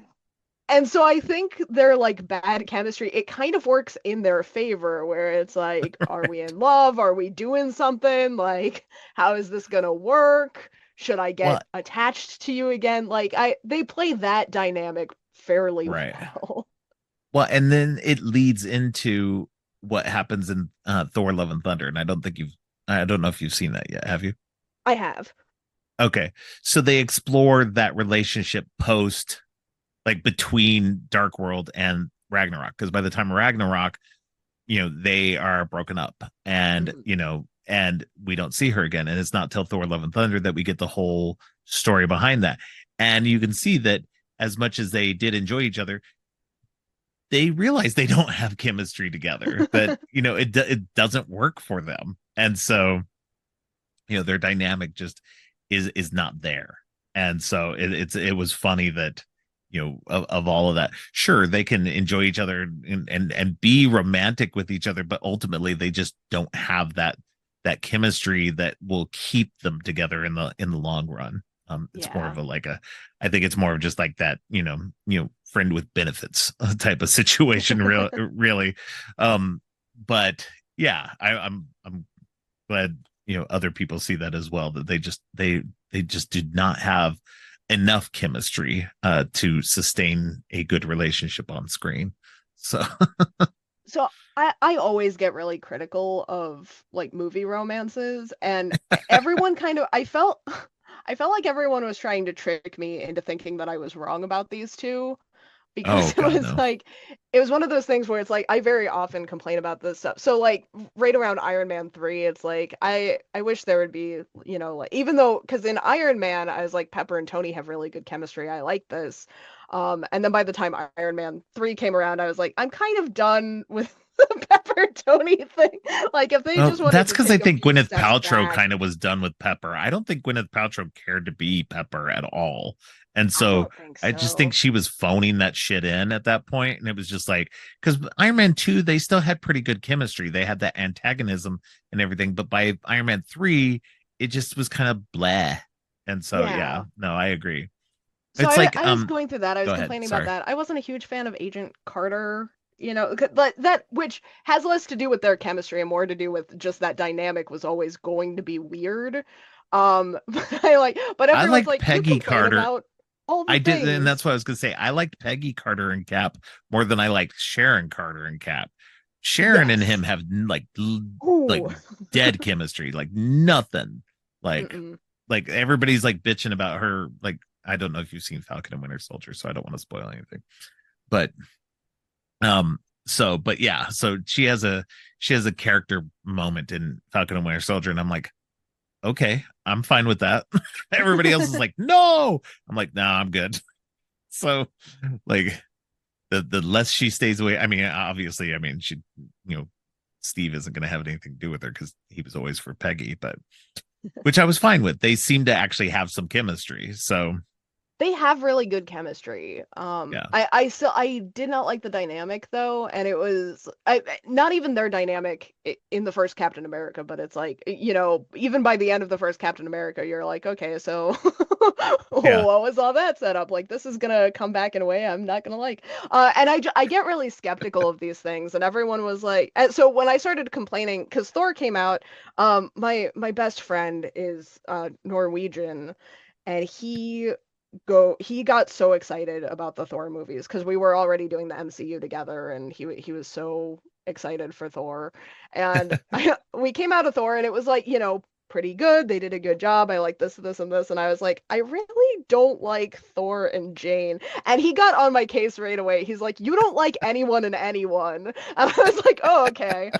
and so I think their like bad chemistry, it kind of works in their favor where it's like, are we in love? Are we doing something? Like, how is this gonna work? Should I Well, get attached to you again? Like they play that dynamic fairly right. well. Well, and then it leads into what happens in Thor: Love and Thunder, and I don't know if you've seen that yet. Have you? I have. Okay, so they explore that relationship post, like between Dark World and Ragnarok, because by the time of Ragnarok, they are broken up, and Mhm. and we don't see her again, and it's not till Thor: Love and Thunder that we get the whole story behind that, and you can see that as much as they did enjoy each other, they realize they don't have chemistry together, that it doesn't work for them, and so their dynamic just is not there. And so it was funny that of all of that, sure, they can enjoy each other and be romantic with each other, but ultimately they just don't have that chemistry that will keep them together in the long run. It's more Yeah. of I think it's more of just like that, friend with benefits type of situation, really. But yeah, I'm glad other people see that as well, that they just did not have enough chemistry to sustain a good relationship on screen. So So I always get really critical of like movie romances, and everyone kind of I felt like everyone was trying to trick me into thinking that I was wrong about these two, because oh it god was no. like it was one of those things where it's like I very often complain about this stuff. So like right around Iron Man 3, it's like I wish there would be, like, even though, because in Iron Man I was like Pepper and Tony have really good chemistry. I like this. And then by the time Iron Man 3 came around, I was like, I'm kind of done with the Pepper Tony thing. Like if they Well, just wanted that's to because I take a think few Gwyneth steps Paltrow back. kind of was done with Pepper. I don't think Gwyneth Paltrow cared to be Pepper at all. And I so don't think I just think so. she was phoning that shit in at that point. And it was just like, because Iron Man 2, they still had pretty good chemistry. They had that antagonism and everything. But by Iron Man 3, it just was kind of blah. And so, yeah, Yeah. no, I agree. So It's I like, I was going through that. I was go ahead. complaining about Sorry. that. I wasn't a huge fan of Agent Carter, but that, which has less to do with their chemistry and more to do with just that dynamic was always going to be weird. But I everyone's liked like, you Peggy complain Carter. about all the I did, and that's things. what I was gonna say. I liked Peggy Carter and Cap more than I liked Sharon Carter and Cap. Sharon and him Yes. have like Ooh. dead chemistry, like nothing. Like Mm-mm. like everybody's like bitching about her. Like I don't know if you've seen Falcon and Winter Soldier, so I don't want to spoil anything. But but yeah, so she has a character moment in Falcon and Winter Soldier, and I'm like, okay, I'm fine with that. Everybody else is like, no. I'm like, no, I'm good. So like the less she stays away. I mean, obviously, I mean, you know, Steve isn't going to have anything to do with her because he was always for Peggy, but which I was fine with. They seem to actually have some chemistry. So They have really good chemistry. yeah, I did not like the dynamic though, and it was not even their dynamic in the first Captain America, but it's like, even by the end of the first Captain America, you're like, okay, so yeah, what was all that set up? Like this is gonna come back in a way I'm not gonna like. And I get really skeptical of these things, and everyone was like, so when I started complaining, because Thor came out, my best friend is Norwegian, and he got so excited about the Thor movies because we were already doing the MCU together, and he was so excited for Thor. And we came out of Thor, and it was like, pretty good. They did a good job. I like this and this, and I was like, I really don't like Thor and Jane. And he got on my case right away. He's like, you don't like anyone and anyone. And I was like, oh, okay.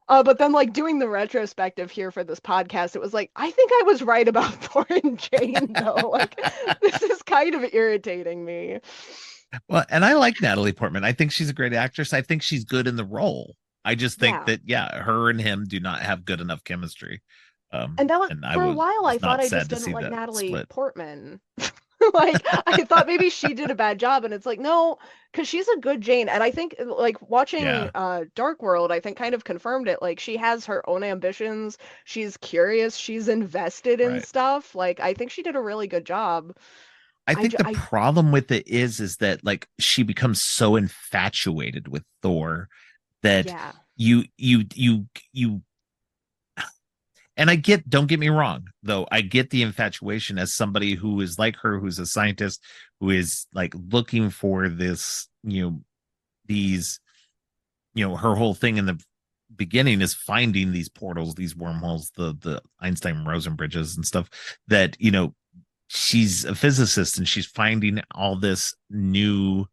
But then, like, doing the retrospective here for this podcast, it was like, I think I was right about Thor and Jane, though. Like, this is kind of irritating me. well, and I like Natalie Portman. I think she's a great actress. I think she's good in the role. I just think Yeah. that yeah, her and him do not have good enough chemistry. And that was, And I for a while, I was thought not I just sad to didn't see like that Natalie split. Portman. Like, I thought maybe she did a bad job, and it's like, no, because she's a good Jane. And I think, like, watching Yeah, Dark World, I think kind of confirmed it. Like, she has her own ambitions. She's curious. She's invested in right. stuff. Like, I think she did a really good job. I I, think j- the I, problem with it is that like she becomes so infatuated with Thor that yeah. you and I get, don't get me wrong, though, I get the infatuation as somebody who is like her, who's a scientist, who is like looking for this, these, her whole thing in the beginning is finding these portals, these wormholes, the Einstein Rosen bridges and stuff that, she's a physicist and she's finding all this new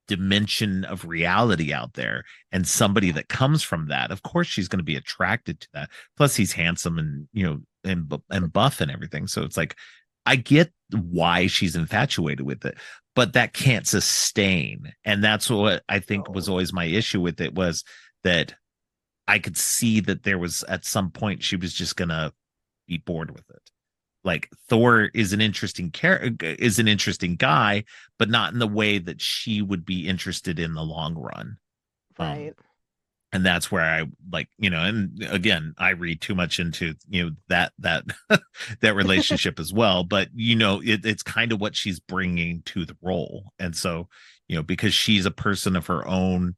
dimension of reality out there, and somebody Yeah. that comes from that, of course she's going to be attracted to that. Plus he's handsome and and buff and everything, so it's like I get why she's infatuated with it, but that can't sustain. And that's what I think was No. always my issue with it, was that I could see that there was at some point she was just going to be bored with it. Like Thor is an interesting is an interesting guy, but not in the way that she would be interested in the long run. Um, Right. and that's where I like, and again, I read too much into, that that relationship as well. But it's kind of what she's bringing to the role, and so because she's a person of her own,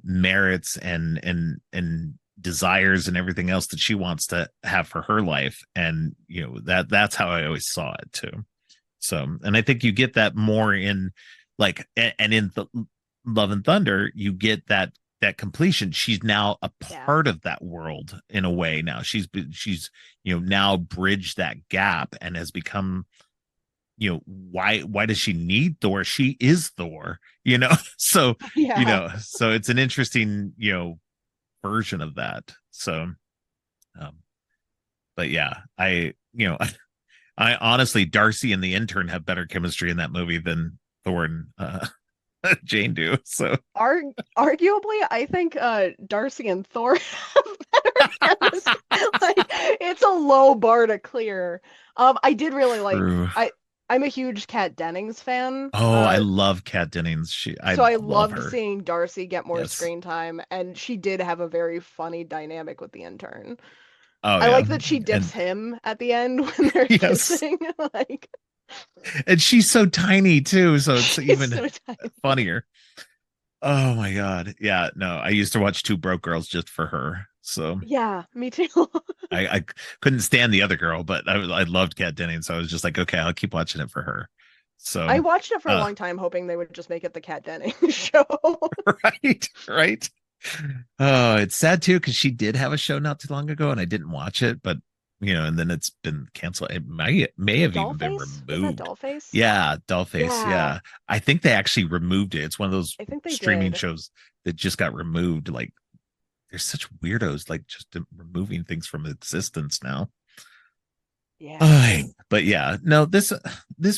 merits and desires and everything else that she wants to have for her life. And that's how I always saw it too. So, and I think you get that more in like, and in the Love and Thunder, you get that completion. She's now a Yeah. part of that world in a way. Now she's now bridged that gap and has become, why does she need Thor? She is Thor, so Yeah. so it's an interesting version of that. So um but yeah, I honestly, Darcy and the intern have better chemistry in that movie than Thor and Jane do. So Ar Arguably, I think Darcy and Thor have better chemistry. Like, it's a low bar to clear. I did really like true. I'm a huge Kat Dennings fan. Oh, I love Kat Dennings. I So I love loved her. seeing Darcy get more Yes. screen time, and she did have a very funny dynamic with the intern. Oh I yeah. like that she dips And him at the end when they're yes. kissing. Like, And she's so tiny too, so it's she's even so tiny. funnier. Oh my god. Yeah, no. I used to watch Two Broke Girls just for her. So Yeah, me too. I couldn't stand the other girl, but I loved Kat Dennings, so I was just like, okay, I'll keep watching it for her. So I watched it for a uh long time, hoping they would just make it the Kat Dennings show. right, right. Oh, it's sad too because she did have a show not too long ago, and I didn't watch it, but and then it's been canceled. It may have even been Dollface? Was that removed. Dollface? Yeah, Dollface. Yeah, Yeah, I think they actually removed it. It's one of those I think they streaming did. shows that just got removed. Like, they're such weirdos, like just removing things from existence now. Yeah. But yeah, no, this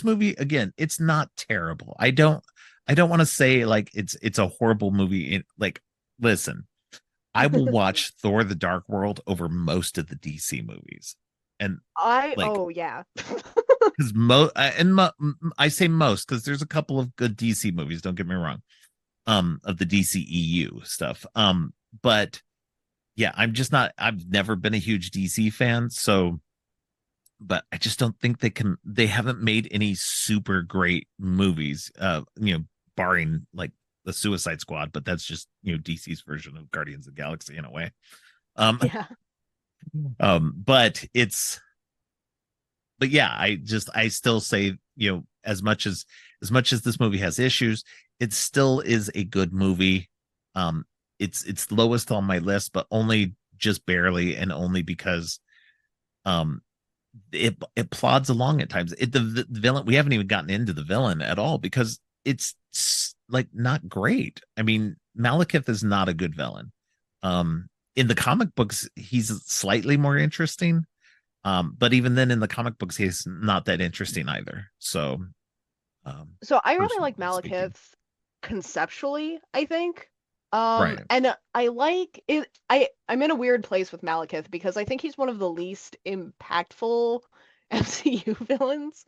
movie again, it's not terrible. I don't want to say like it's a horrible movie. Like, listen, I will watch Thor: The Dark World over most of the DC movies, and like Oh yeah. because I say most because there's a couple of good DC movies. Don't get me wrong, of the DCEU stuff. But yeah, I'm just not. I've never been a huge DC fan, so but I just don't think they haven't made any super great movies, barring like the Suicide Squad, but that's just, DC's version of Guardians of the Galaxy in a way. Um Yeah. but yeah, I still say, as much as this movie has issues, it still is a good movie. It's lowest on my list, but only just barely, and only because um it plods along at times. The villain, we haven't even gotten into the villain at all because it's like not great. I mean, Malekith is not a good villain. In the comic books, he's slightly more interesting. But even then, in the comic books, he's not that interesting either. So, So I really like personally speaking, Malekith conceptually, I think. right? And I like it. I'm in a weird place with Malekith because I think he's one of the least impactful MCU villains.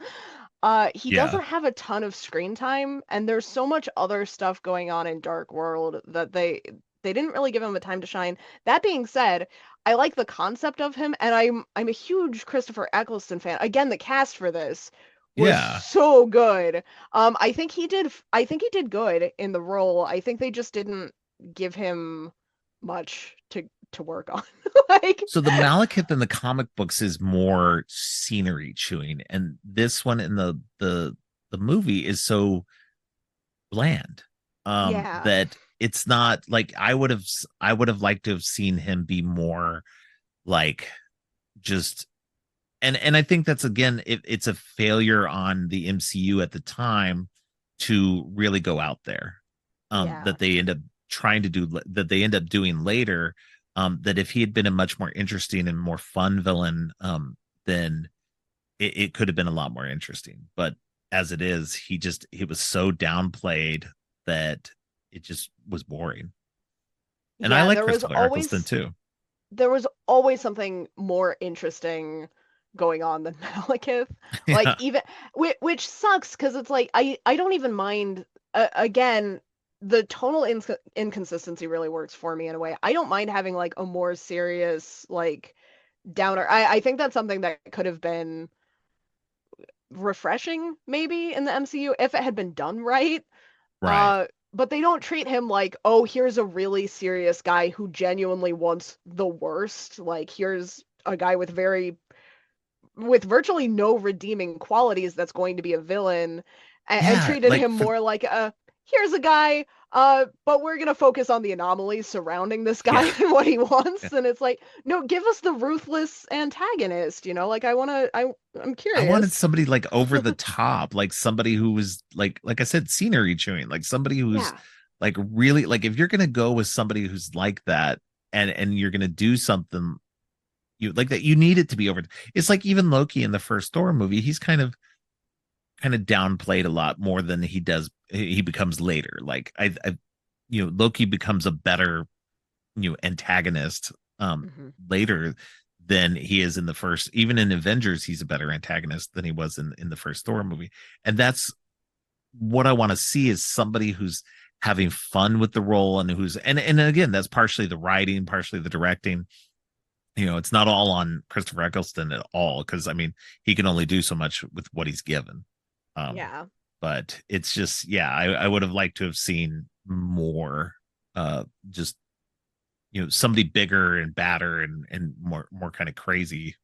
He Yeah, doesn't have a ton of screen time, and there's so much other stuff going on in Dark World that they didn't really give him a time to shine. That being said, I like the concept of him, and I'm a huge Christopher Eccleston fan. Again, the cast for this was yeah. so good. I think he did good in the role. I think they just didn't give him much to work on. Like, So the Malekith in the comic books is more scenery chewing, and this one in the movie is so bland, yeah. that it's not like I would have liked to have seen him be more like just, and I think that's again, it's a failure on the MCU at the time to really go out there, Yeah. that they end up trying to do, that they end up doing later. That if he had been a much more interesting and more fun villain, then it could have been a lot more interesting. But as it is, he was so downplayed that it just was boring. And I Yeah, like Christopher Eccleston too. there was always something more interesting going on than Malekith. Like, Yeah, even which sucks because it's like I don't even mind, again, the tonal inconsistency really works for me in a way. I don't mind having like a more serious, like, downer. I think that's something that could have been refreshing maybe in the MCU if it had been done right. right. but they don't treat him like, oh, here's a really serious guy who genuinely wants the worst. Like, here's a guy with virtually no redeeming qualities that's going to be a villain, and Yeah, treated like him for more like a here's a guy, but we're gonna focus on the anomalies surrounding this guy yeah, and what he yeah. wants. And it's like, no, give us the ruthless antagonist, like I'm I wanted curious. somebody like over the top, like somebody who was like I said, scenery chewing, like somebody who's Yeah. like really like if you're gonna go with somebody who's like that and you're gonna do something you like that, you need it to be over. It's like even Loki in the first Thor movie, he's kind of downplayed a lot more than he becomes later. Like I Loki becomes a better antagonist Hmm. later than he is in the first. Even in Avengers he's a better antagonist than he was in the first Thor movie, and that's what I want to see is somebody who's having fun with the role and who's and again that's partially the writing, partially the directing. It's not all on Christopher Eccleston at all, because I mean he can only do so much with what he's given. um Yeah. but it's just, yeah, I would have liked to have seen more, just somebody bigger and badder and more kind of crazy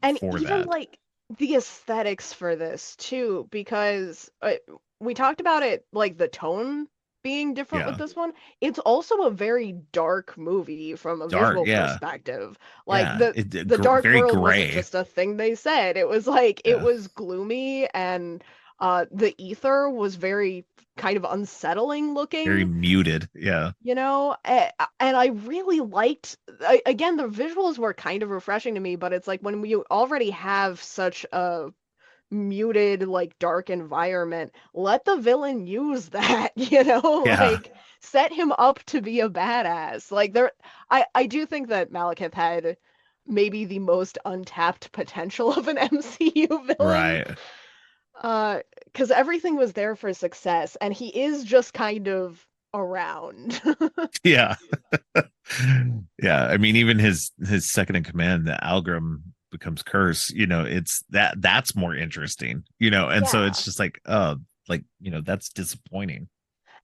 And for even that. like the aesthetics for this too, because we talked about it, like the tone being different with Yeah, this one. It's also a very dark movie from a dark, visual yeah, perspective. Like yeah, the dark very world wasn't gray. just a thing they said. It was like it Yeah, was gloomy, and the ether was very kind of unsettling very looking. muted. Yeah, And I really liked, again, the visuals were kind of refreshing to me, but it's like when you already have such a muted, like dark environment, let the villain use that, yeah, like set him up to be a badass. Like I do think that Malekith had maybe the most untapped potential of an MCU villain. right. Because everything was there for success, and he is just kind of around. Yeah, yeah. I mean, even his second in command, the Algrim becomes curse. It's that's more interesting. And so Yeah. it's just like that's disappointing.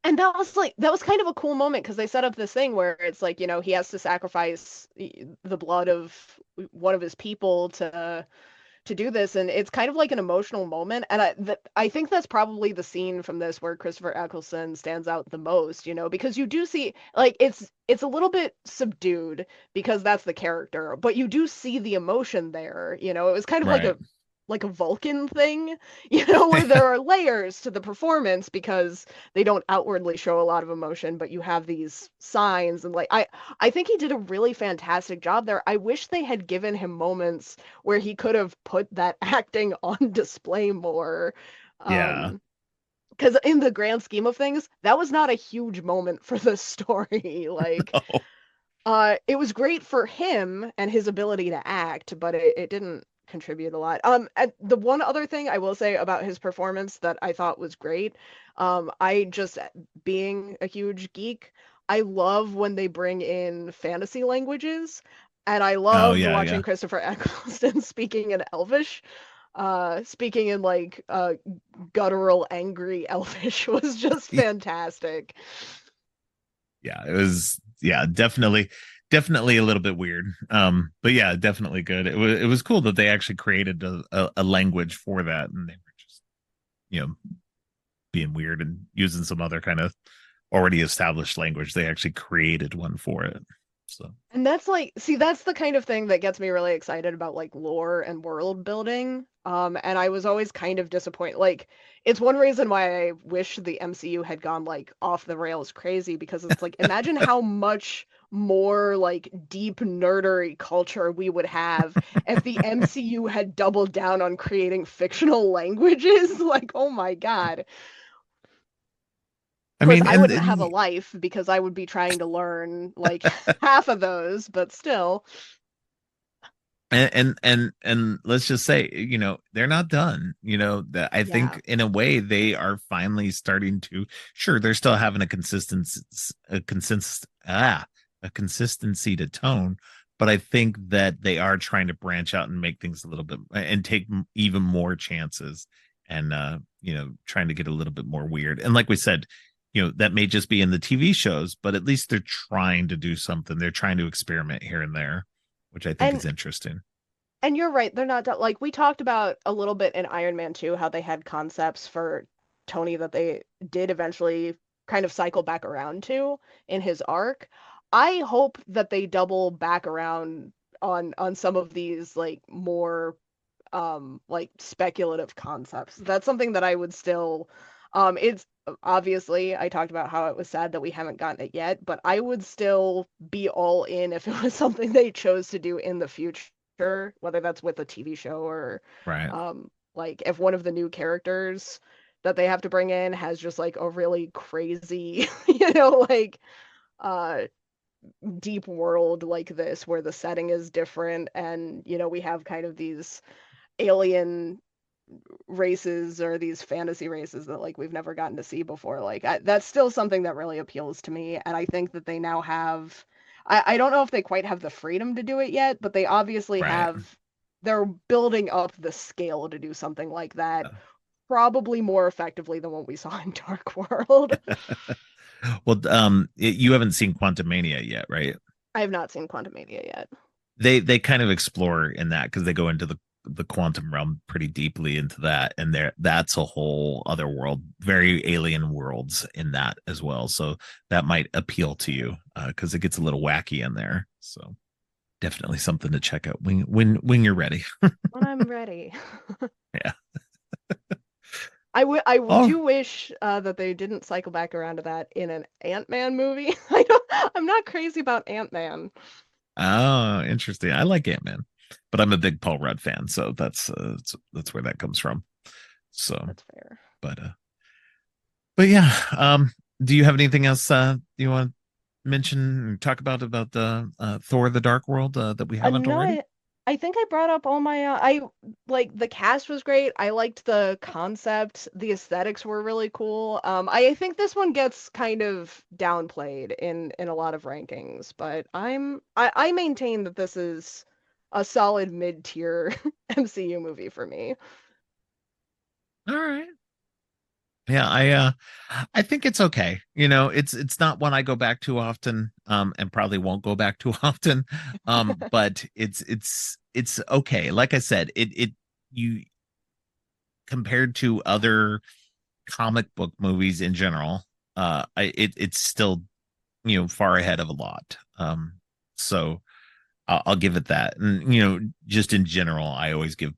And that was kind of a cool moment because they set up this thing where it's like, he has to sacrifice the blood of one of his people to do this, and it's kind of like an emotional moment. And I think that's probably the scene from this where Christopher Eccleston stands out the most, because you do see, like, it's a little bit subdued because that's the character, but you do see the emotion there. It was kind of Right. like a Vulcan thing, where there are layers to the performance because they don't outwardly show a lot of emotion, but you have these signs. And like I think he did a really fantastic job there. I wish they had given him moments where he could have put that acting on display more. Yeah. Because in the grand scheme of things, that was not a huge moment for the story. Like, Oh, it was great for him and his ability to act, but it didn't contribute a lot. And the one other thing I will say about his performance that I thought was great, I just being a huge geek, I love when they bring in fantasy languages, and I oh loved yeah, watching yeah. Christopher Eccleston speaking in Elvish. Speaking in like guttural, angry Elvish was just fantastic. Yeah, it was, yeah, definitely a little bit weird. But yeah, definitely good. It was cool that they actually created a language for that, and they were just, you know, being weird and using some other kind of already established language. They actually created one for it. So And that's like, see, that's the kind of thing that gets me really excited about like lore and world building. And I was always kind of disappointed. Like, it's one reason why I wish the MCU had gone like off the rails crazy, because it's like, imagine how much more like deep nerdery culture we would have if the MCU had doubled down on creating fictional languages. Like, oh my God. Of I course, mean, I wouldn't have a life because I would be trying to learn like half of those, but still. and let's just say, they're not done. That I Yeah. think in a way they are finally starting to, sure, they're still having a consistency to tone, but I think that they are trying to branch out and make things a little bit and take even more chances, and trying to get a little bit more weird. And like we said, that may just be in the TV shows, but at least they're trying to do something. They're trying to experiment here and there, which I think And is interesting. and you're right, they're not like we talked about a little bit in Iron Man 2 how they had concepts for Tony that they did eventually kind of cycle back around to in his arc. I hope that they double back around on some of these like more like speculative concepts. That's something that I would still it's obviously I talked about how it was sad that we haven't gotten it yet, but I would still be all in if it was something they chose to do in the future, whether that's with a TV show or Right. like if one of the new characters that they have to bring in has just like a really crazy, like uh deep world like this where the setting is different and we have kind of these alien races or these fantasy races that like we've never gotten to see before. Like that's still something that really appeals to me, and I think that they now have. I don't know if they quite have the freedom to do it yet, but they obviously Right. have. They're building up the scale to do something like that, probably more effectively than what we saw in Dark World. Well, you haven't seen Quantumania yet, right? I have not seen Quantumania yet. They kind of explore in that because they go into the quantum realm pretty deeply into that, and that's a whole other world, very alien worlds in that as well. So that might appeal to you because it gets a little wacky in there. So definitely something to check out when you're ready. When I'm ready. Yeah. I Oh, do wish that they didn't cycle back around to that in an Ant-Man movie. I'm not crazy about Ant-Man. oh, interesting. I like Ant-Man, but I'm a big Paul Rudd fan, so that's where that comes from. So, That's fair. but but yeah, do you have anything else you want to mention or talk about the Thor: The Dark World that we haven't No, already? I think I brought up all my I like the cast was great. I liked the concept. The aesthetics were really cool. I think this one gets kind of downplayed in a lot of rankings, but I maintain that this is a solid mid-tier MCU movie for me. All right. Yeah, I think it's okay. It's not one I go back to often, and probably won't go back too often. But it's okay. Like I said, it you compared to other comic book movies in general, it's still far ahead of a lot. So I'll give it that. And just in general, I always give,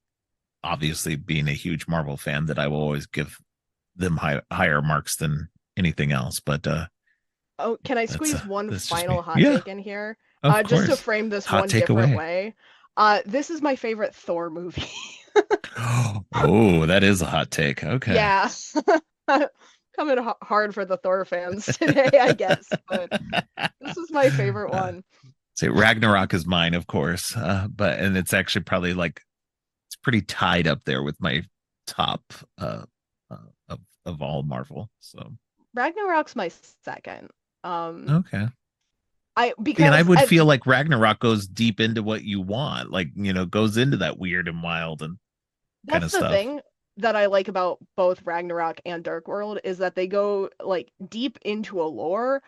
obviously being a huge Marvel fan, that I will always give them higher marks than anything else. But Oh, can I that's squeeze one that's just me. final hot Yeah, take in here? of Just to course. frame this Hot one different takeaway. way. This is my favorite Thor movie. Oh, that is a hot take. Okay. Yeah. Coming hard for the Thor fans today, I guess, but this is my favorite uh, one. say Ragnarok is mine, of course, but and it's actually probably like it's pretty tied up there with my top uh, uh of all Marvel. So Ragnarok's my second. Um, okay. I See, and I because would I, feel like Ragnarok goes deep into what you want, like goes into that weird and wild and kind that's of the stuff. thing that I like about both Ragnarok and Dark World is that they go like deep into a lore.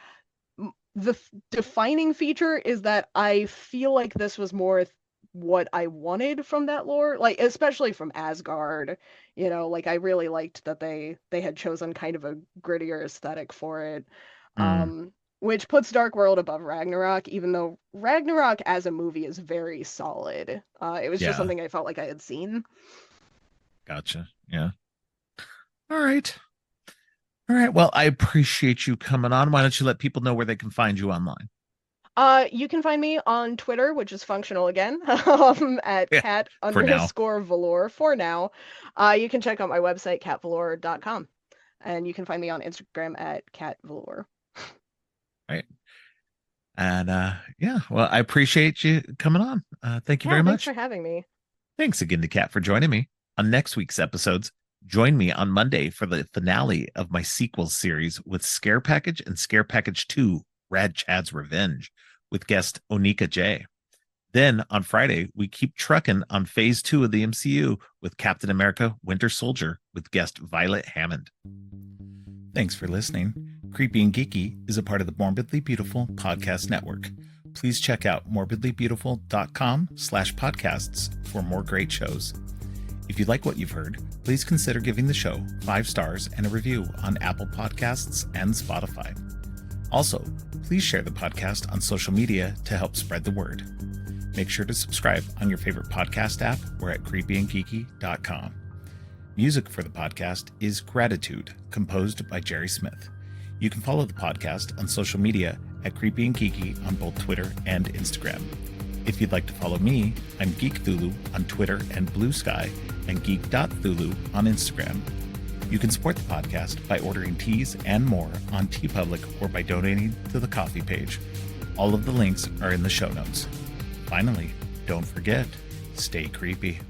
The defining feature is that I feel like this was more what I wanted from that lore, like especially from Asgard. Like I really liked that they had chosen kind of a grittier aesthetic for it. Mm, Which puts Dark World above Ragnarok, even though Ragnarok as a movie is very solid. It was just yeah, something I felt like I had seen. gotcha. Yeah. All right. All right. Well, I appreciate you coming on. Why don't you let people know where they can find you online? You can find me on Twitter, which is functional again, at Yeah, cat for now. underscore velour for now. You can check out my website, catvelour.com. And you can find me on Instagram at catvelour. Right. And yeah, well, I appreciate you coming on. Thank you Yeah, very thanks for much. having me. Thanks again to Kat for joining me on next week's episodes. Join me on Monday for the finale of my sequel series with Scare Package and Scare Package 2, Rad Chad's Revenge, with guest Onika J. Then on Friday, we keep trucking on phase 2 of the MCU with Captain America Winter Soldier with guest Violet Hammond. Thanks for listening. Creepy and Geeky is a part of the Morbidly Beautiful podcast network. Please check out morbidlybeautiful.com/podcasts for more great shows. If you like what you've heard, please consider giving the show 5 stars and a review on Apple Podcasts and Spotify. Also, please share the podcast on social media to help spread the word. Make sure to subscribe on your favorite podcast app or at creepyandgeeky.com. Music for the podcast is Gratitude, composed by Jerry Smith. You can follow the podcast on social media at Creepy and Geeky on both Twitter and Instagram. If you'd like to follow me, I'm Geek Thulu on Twitter and Blue Sky, and geek.thulu on Instagram. You can support the podcast by ordering teas and more on TeePublic or by donating to the coffee page. All of the links are in the show notes. Finally, don't forget, stay creepy.